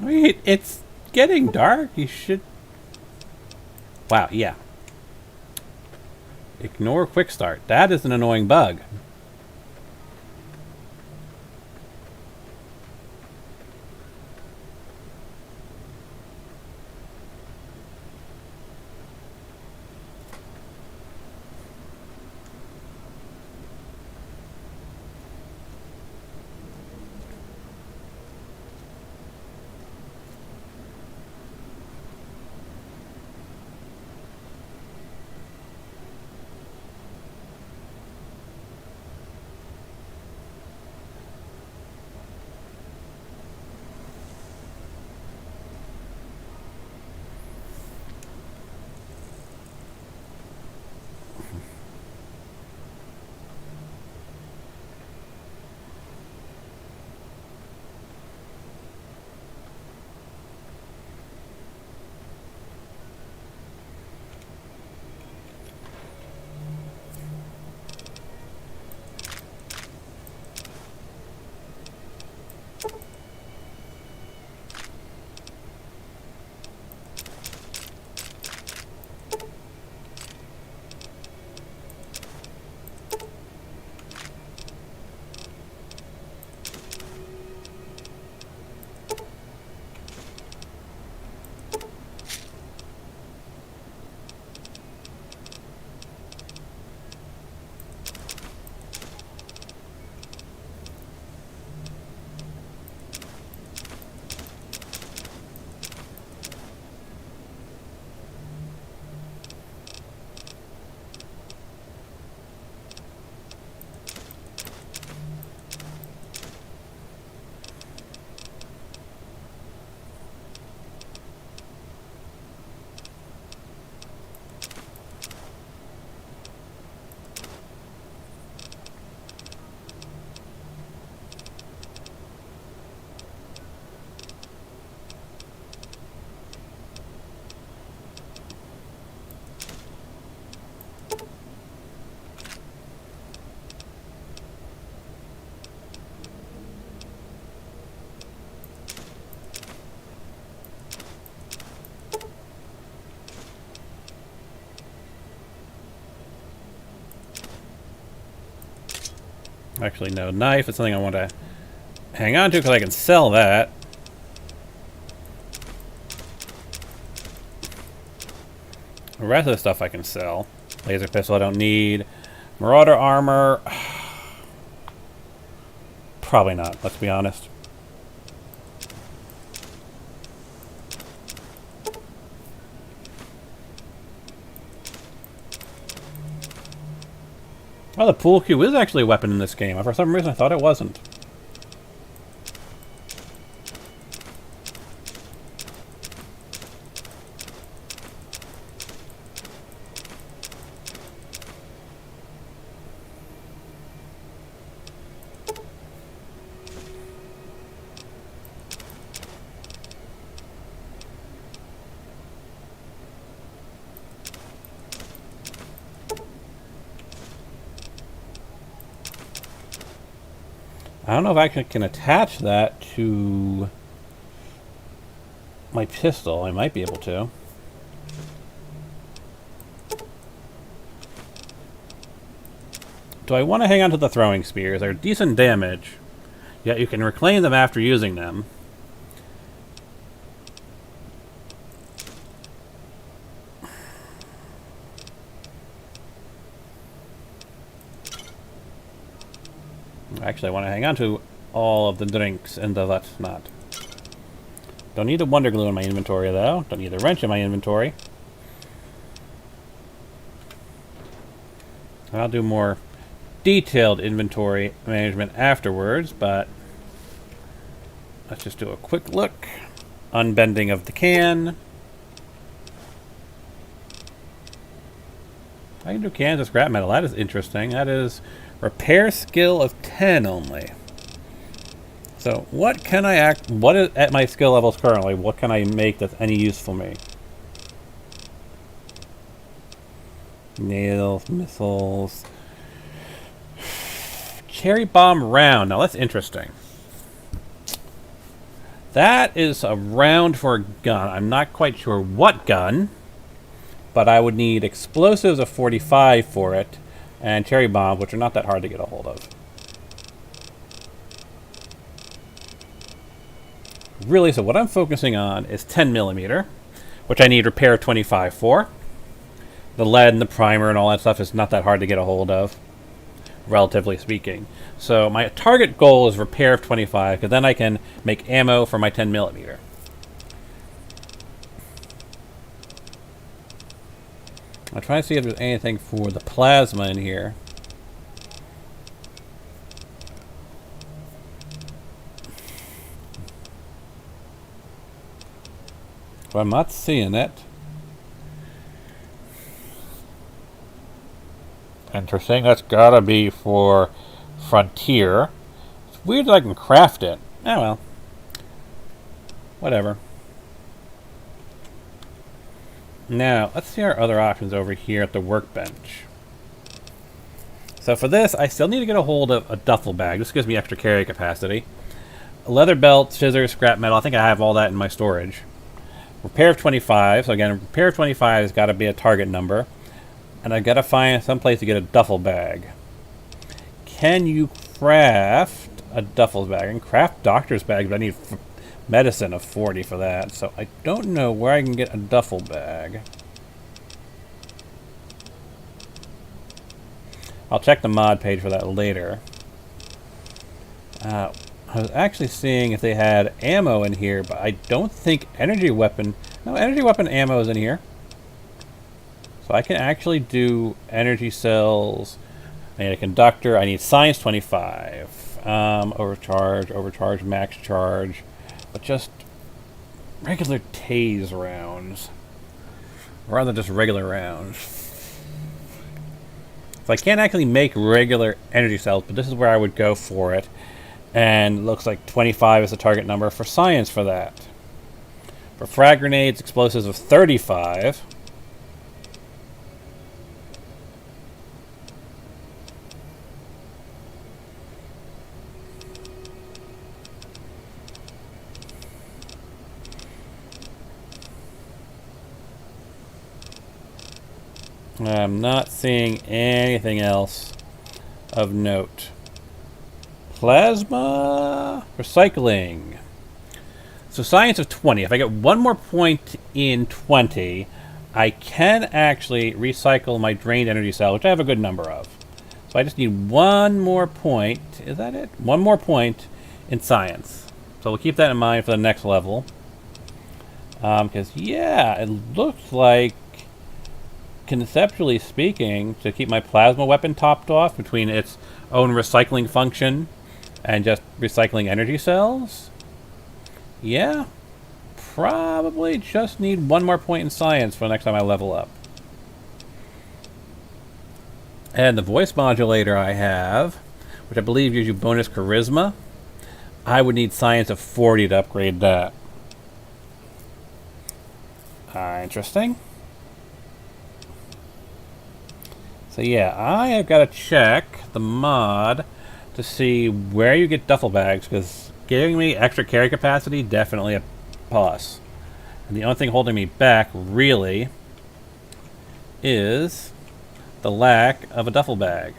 Wait, it's getting dark. You should... Wow, yeah. Ignore quick start. That is an annoying bug. Actually, no. Knife is something I want to hang on to because I can sell that. The rest of the stuff I can sell. Laser pistol I don't need. Marauder armor. Probably not, let's be honest. Oh, the pool cue is actually a weapon in this game. For some reason I thought it wasn't. I don't know if I can attach that to my pistol. I might be able to. Do I want to hang on to the throwing spears? They're decent damage, yet you can reclaim them after using them. Actually, I want to hang on to all of the drinks and the whatnot. Don't need a Wonder Glue in my inventory, though. Don't need a wrench in my inventory. I'll do more detailed inventory management afterwards, but let's just do a quick look. Unbending of the can. I can do cans of scrap metal. That is interesting. That is repair skill of 10 only. So what can I what is at my skill levels currently? What can I make that's any use for me? Nails, missiles. Cherry bomb round. Now that's interesting. That is a round for a gun. I'm not quite sure what gun, but I would need explosives of 45 for it, and cherry bombs, which are not that hard to get a hold of. Really, so what I'm focusing on is 10mm, which I need repair 25 for. The lead and the primer and all that stuff is not that hard to get a hold of, relatively speaking. So my target goal is repair of 25, because then I can make ammo for my 10mm. I'll try to see if there's anything for the plasma in here. But I'm not seeing it. Interesting. That's gotta be for Frontier. It's weird that I can craft it. Oh well. Whatever. Now, let's see our other options over here at the workbench. So for this, I still need to get a hold of a duffel bag. This gives me extra carry capacity. A leather belt, scissors, scrap metal. I think I have all that in my storage. Repair of 25. So again, repair of 25 has got to be a target number. And I've got to find some place to get a duffel bag. Can you craft a duffel bag? I can craft doctor's bags, but I need medicine of 40 for that. So I don't know where I can get a duffel bag. I'll check the mod page for that later. I was actually seeing if they had ammo in here, but I don't think energy weapon... No, energy weapon ammo is in here. So I can actually do energy cells. I need a conductor. I need science 25. Overcharge, max charge. But just regular tase rounds. Rather than just regular rounds. So I can't actually make regular energy cells, but this is where I would go for it. And it looks like 25 is the target number for science for that. For frag grenades, explosives of 35. I'm not seeing anything else of note. Plasma recycling. So science of 20. If I get one more point in 20, I can actually recycle my drained energy cell, which I have a good number of. So I just need one more point. Is that it? One more point in science. So we'll keep that in mind for the next level. Because, yeah, it looks like, conceptually speaking, to keep my plasma weapon topped off between its own recycling function and just recycling energy cells, yeah, probably just need one more point in science for the next time I level up. And the voice modulator I have, which I believe gives you bonus charisma, I would need science of 40 to upgrade that. Interesting. So yeah, I have got to check the mod to see where you get duffel bags, because giving me extra carry capacity, definitely a plus. And the only thing holding me back, really, is the lack of a duffel bag.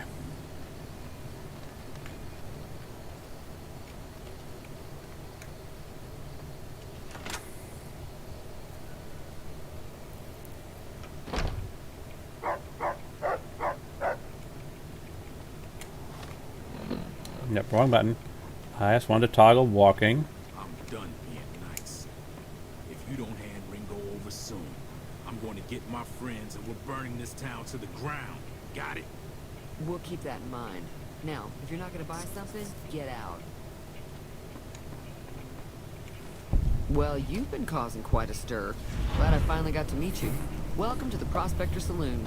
Yep, wrong button. I just wanted to toggle walking. I'm done being nice. If you don't hand Ringo over soon, I'm going to get my friends and we're burning this town to the ground. Got it? We'll keep that in mind. Now, if you're not gonna buy something, get out. Well, you've been causing quite a stir. Glad I finally got to meet you. Welcome to the Prospector Saloon.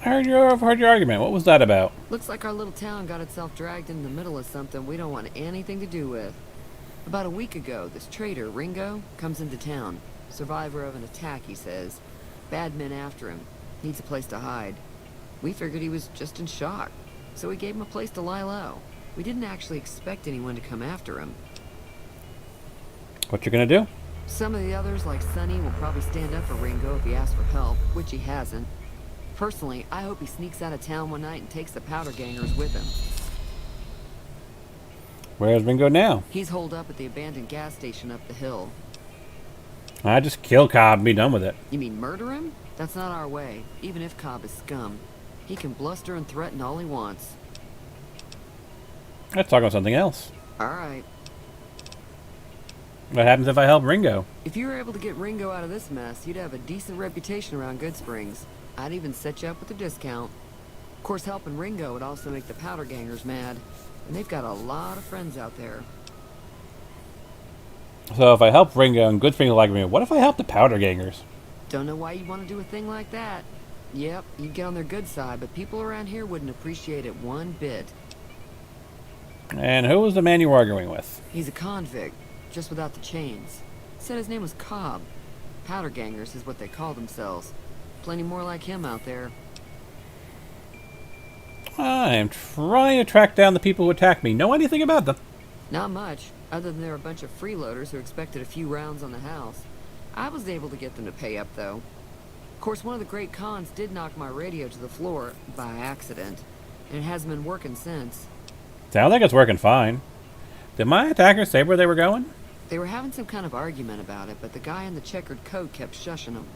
I heard your argument. What was that about? Looks like our little town got itself dragged in the middle of something we don't want anything to do with. About a week ago, this traitor, Ringo, comes into town. Survivor of an attack, he says. Bad men after him. Needs a place to hide. We figured he was just in shock, so we gave him a place to lie low. We didn't actually expect anyone to come after him. What you gonna do? Some of the others, like Sonny, will probably stand up for Ringo if he asks for help, which he hasn't. Personally, I hope he sneaks out of town one night and takes the powder gangers with him. Where's Ringo now? He's holed up at the abandoned gas station up the hill. I just kill Cobb and be done with it. You mean murder him? That's not our way, even if Cobb is scum. He can bluster and threaten all he wants. Let's talk about something else. Alright. What happens if I help Ringo? If you were able to get Ringo out of this mess, you'd have a decent reputation around Goodsprings. I'd even set you up with a discount. Of course, helping Ringo would also make the powder gangers mad. And they've got a lot of friends out there. So if I help Ringo and Goodsprings will like me, what if I help the powder gangers? Don't know why you'd want to do a thing like that. Yep, you'd get on their good side, but people around here wouldn't appreciate it one bit. And who was the man you were arguing with? He's a convict, just without the chains. Said his name was Cobb. Powder gangers is what they call themselves. Plenty more like him out there. I am trying to track down the people who attacked me. Know anything about them? Not much, other than they're a bunch of freeloaders who expected a few rounds on the house. I was able to get them to pay up, though. Of course, one of the great cons did knock my radio to the floor by accident, and it hasn't been working since. Sounds like it's working fine. Did my attackers say where they were going? They were having some kind of argument about it, but the guy in the checkered coat kept shushing them.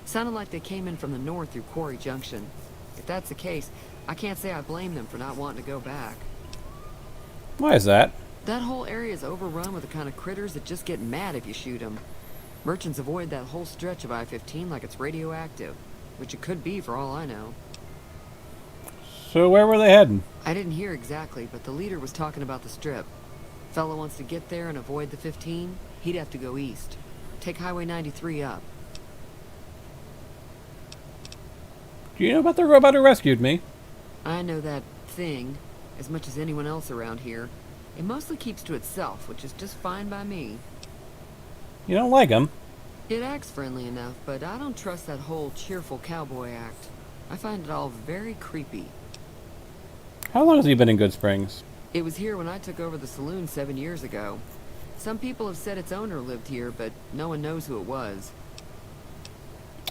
Sounded like they came in from the north through Quarry Junction. If that's the case, I can't say I blame them for not wanting to go back. Why is that? That whole area is overrun with the kind of critters that just get mad if you shoot them. Merchants avoid that whole stretch of I-15 like it's radioactive, which it could be for all I know. So where were they heading? I didn't hear exactly, but the leader was talking about the strip. Fella wants to get there and avoid the 15, he'd have to go east. Take Highway 93 up. Do you know about the robot who rescued me? I know that thing as much as anyone else around here. It mostly keeps to itself, which is just fine by me. You don't like him? It acts friendly enough, but I don't trust that whole cheerful cowboy act. I find it all very creepy. How long has he been in Goodsprings? It was here when I took over the saloon 7 years ago. Some people have said its owner lived here, but no one knows who it was.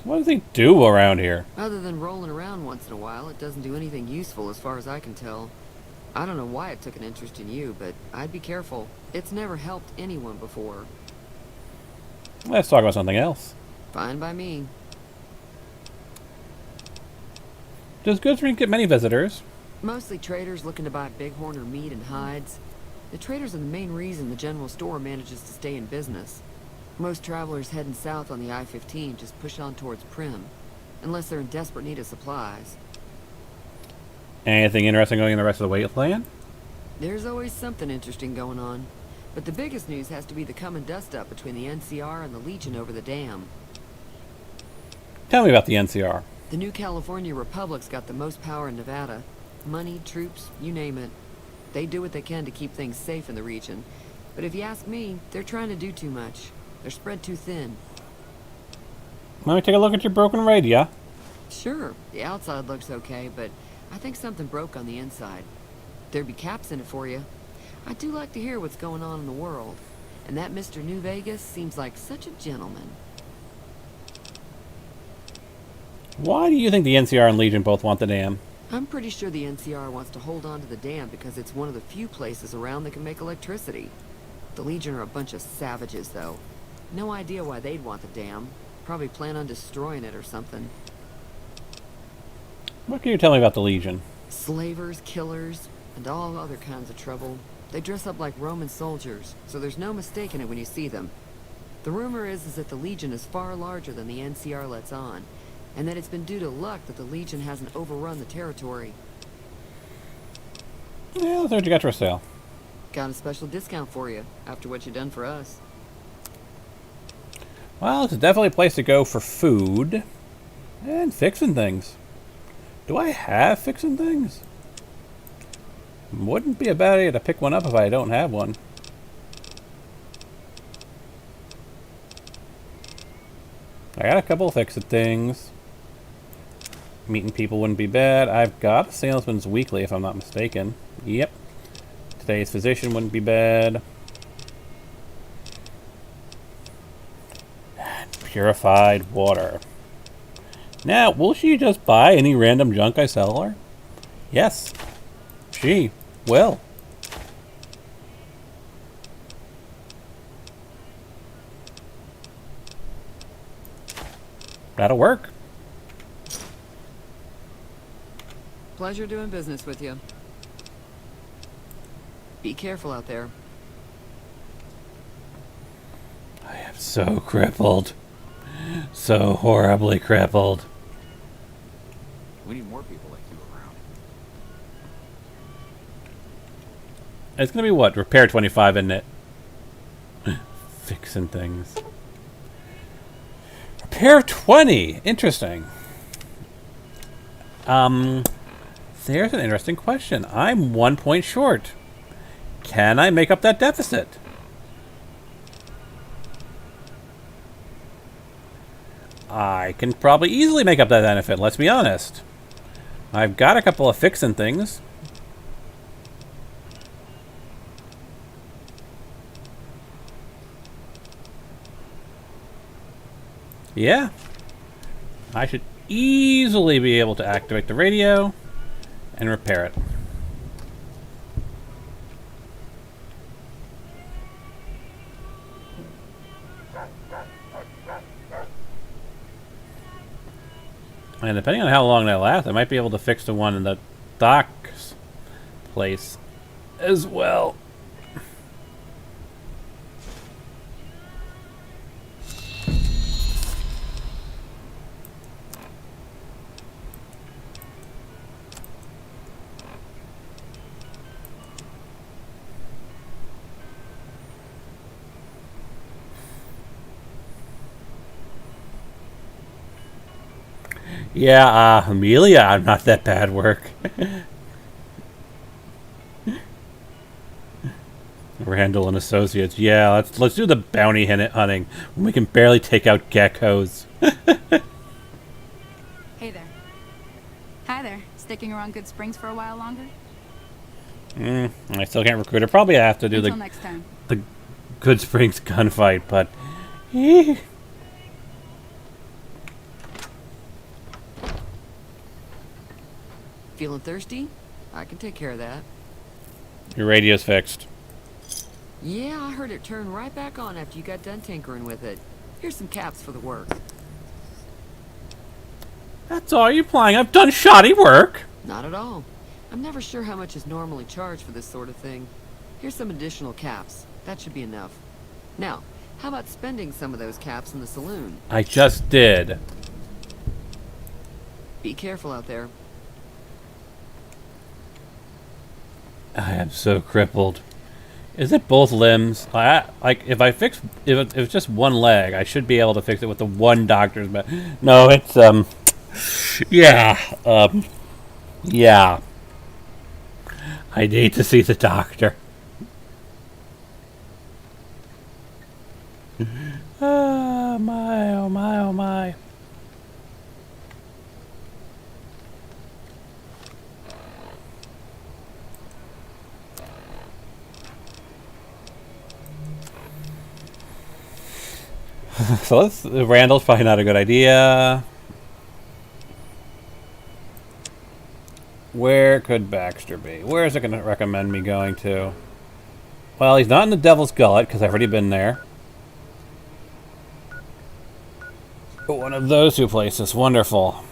What does he do around here? Other than rolling around once in a while, it doesn't do anything useful as far as I can tell. I don't know why it took an interest in you, but I'd be careful. It's never helped anyone before. Let's talk about something else. Fine by me. Does Goodsprings get many visitors? Mostly traders looking to buy bighorn or meat and hides. The traders are the main reason the general store manages to stay in business. Most travelers heading south on the I-15 just push on towards Prim, unless they're in desperate need of supplies. Anything interesting going in the rest of the wasteland? There's always something interesting going on. But the biggest news has to be the come and dust up between the NCR and the Legion over the dam. Tell me about the NCR. The new California Republic's got the most power in Nevada. Money, troops, you name it. They do what they can to keep things safe in the region. But if you ask me, they're trying to do too much. They're spread too thin. Let me take a look at your broken radio. Sure, the outside looks okay, but I think something broke on the inside. There'd be caps in it for you. I do like to hear what's going on in the world. And that Mr. New Vegas seems like such a gentleman. Why do you think the NCR and Legion both want the dam? I'm pretty sure the NCR wants to hold on to the dam because it's one of the few places around that can make electricity. The Legion are a bunch of savages, though. No idea why they'd want the dam. Probably plan on destroying it or something. What can you tell me about the Legion? Slavers, killers, and all other kinds of trouble. They dress up like Roman soldiers, so there's no mistaking it when you see them. The rumor is that the Legion is far larger than the NCR lets on, and that it's been due to luck that the Legion hasn't overrun the territory. Yeah, let's see what you got for sale. Got a special discount for you, after what you done for us. Well, it's definitely a place to go for food and fixing things. Do I have fixing things? Wouldn't be a bad idea to pick one up if I don't have one. I got a couple of fixing things. Meeting people wouldn't be bad. I've got a Salesman's Weekly, if I'm not mistaken. Yep. Today's Physician wouldn't be bad. Purified water. Now, will she just buy any random junk I sell her? Yes, she will. That'll work. Pleasure doing business with you. Be careful out there. I am so crippled. So horribly crippled. We need more people like you around. It's gonna be what? Repair 25, isn't it? Fixing things. Repair 20! Interesting. There's an interesting question. I'm 1 point short. Can I make up that deficit? I can probably easily make up that benefit, let's be honest. I've got a couple of fixing things. Yeah. I should easily be able to activate the radio and repair it. And depending on how long that lasts, I might be able to fix the one in the doc's place as well. Yeah, Amelia, I'm not that bad work. Randall and Associates. Yeah, let's do the bounty hunting when we can barely take out geckos. Hey there. Hi there. Sticking around Good Springs for a while longer? I still can't recruit her. Probably have to do Until next time. the Good Springs gunfight, but Feeling thirsty? I can take care of that. your radio's fixed. Yeah, I heard it turn right back on after you got done tinkering with it. Here's some caps for the work. That's all you're playing. I've done shoddy work. Not at all. I'm never sure how much is normally charged for this sort of thing. Here's some additional caps. That should be enough. Now, how about spending some of those caps in the saloon? I just did. Be careful out there. I am so crippled. Is it both limbs? Like, if it's just one leg, I should be able to fix it with the one doctor's bed. No, it's, yeah, yeah. I need to see the doctor. Oh my, oh my, oh my. So Randall's probably not a good idea. Where could Baxter be? Where is it going to recommend me going to? Well, he's not in the Devil's Gullet, because I've already been there. But one of those two places. Wonderful.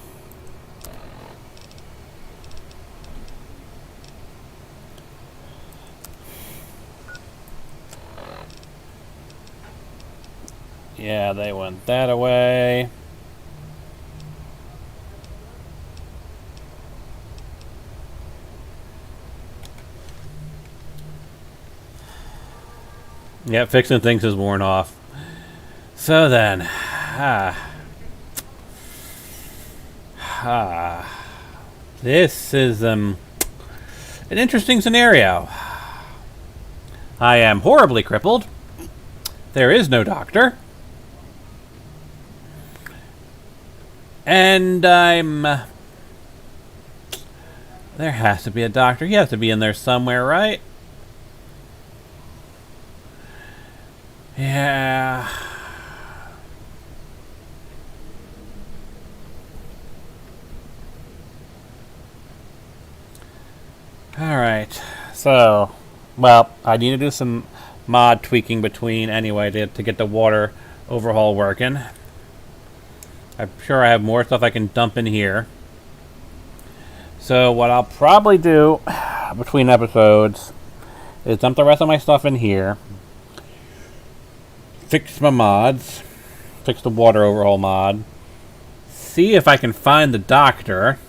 Yeah, they went that away. Yeah, fixing things is worn off. So then, this is an interesting scenario. I am horribly crippled. There is no doctor. And I'm... there has to be a doctor. He has to be in there somewhere, right? Yeah. Alright. So, well, I need to do some mod tweaking between anyway to get the water overhaul working. I'm sure I have more stuff I can dump in here. So what I'll probably do between episodes is dump the rest of my stuff in here. Fix my mods. Fix the water overhaul mod. See if I can find the doctor.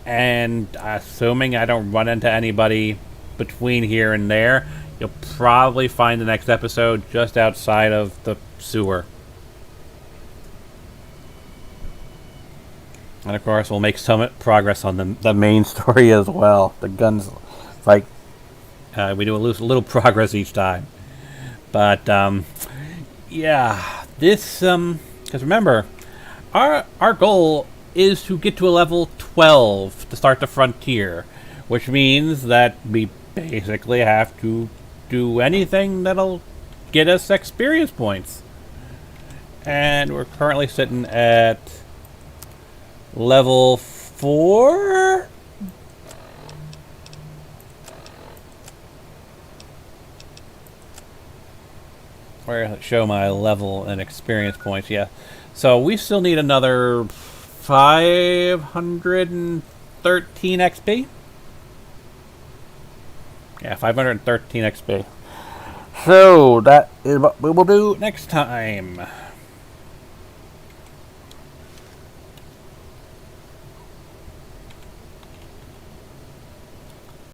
And assuming I don't run into anybody between here and there, you'll probably find the next episode just outside of the sewer. And of course, we'll make some progress on the main story as well. The guns, like, we do a little progress each time. But, yeah, this, because remember, our goal is to get to a level 12 to start the frontier, which means that we basically have to do anything that'll get us experience points. And we're currently sitting at level 4? Where does it show my level and experience points? Yeah. So we still need another 513 XP. Yeah, 513 XP. So that is what we will do next time.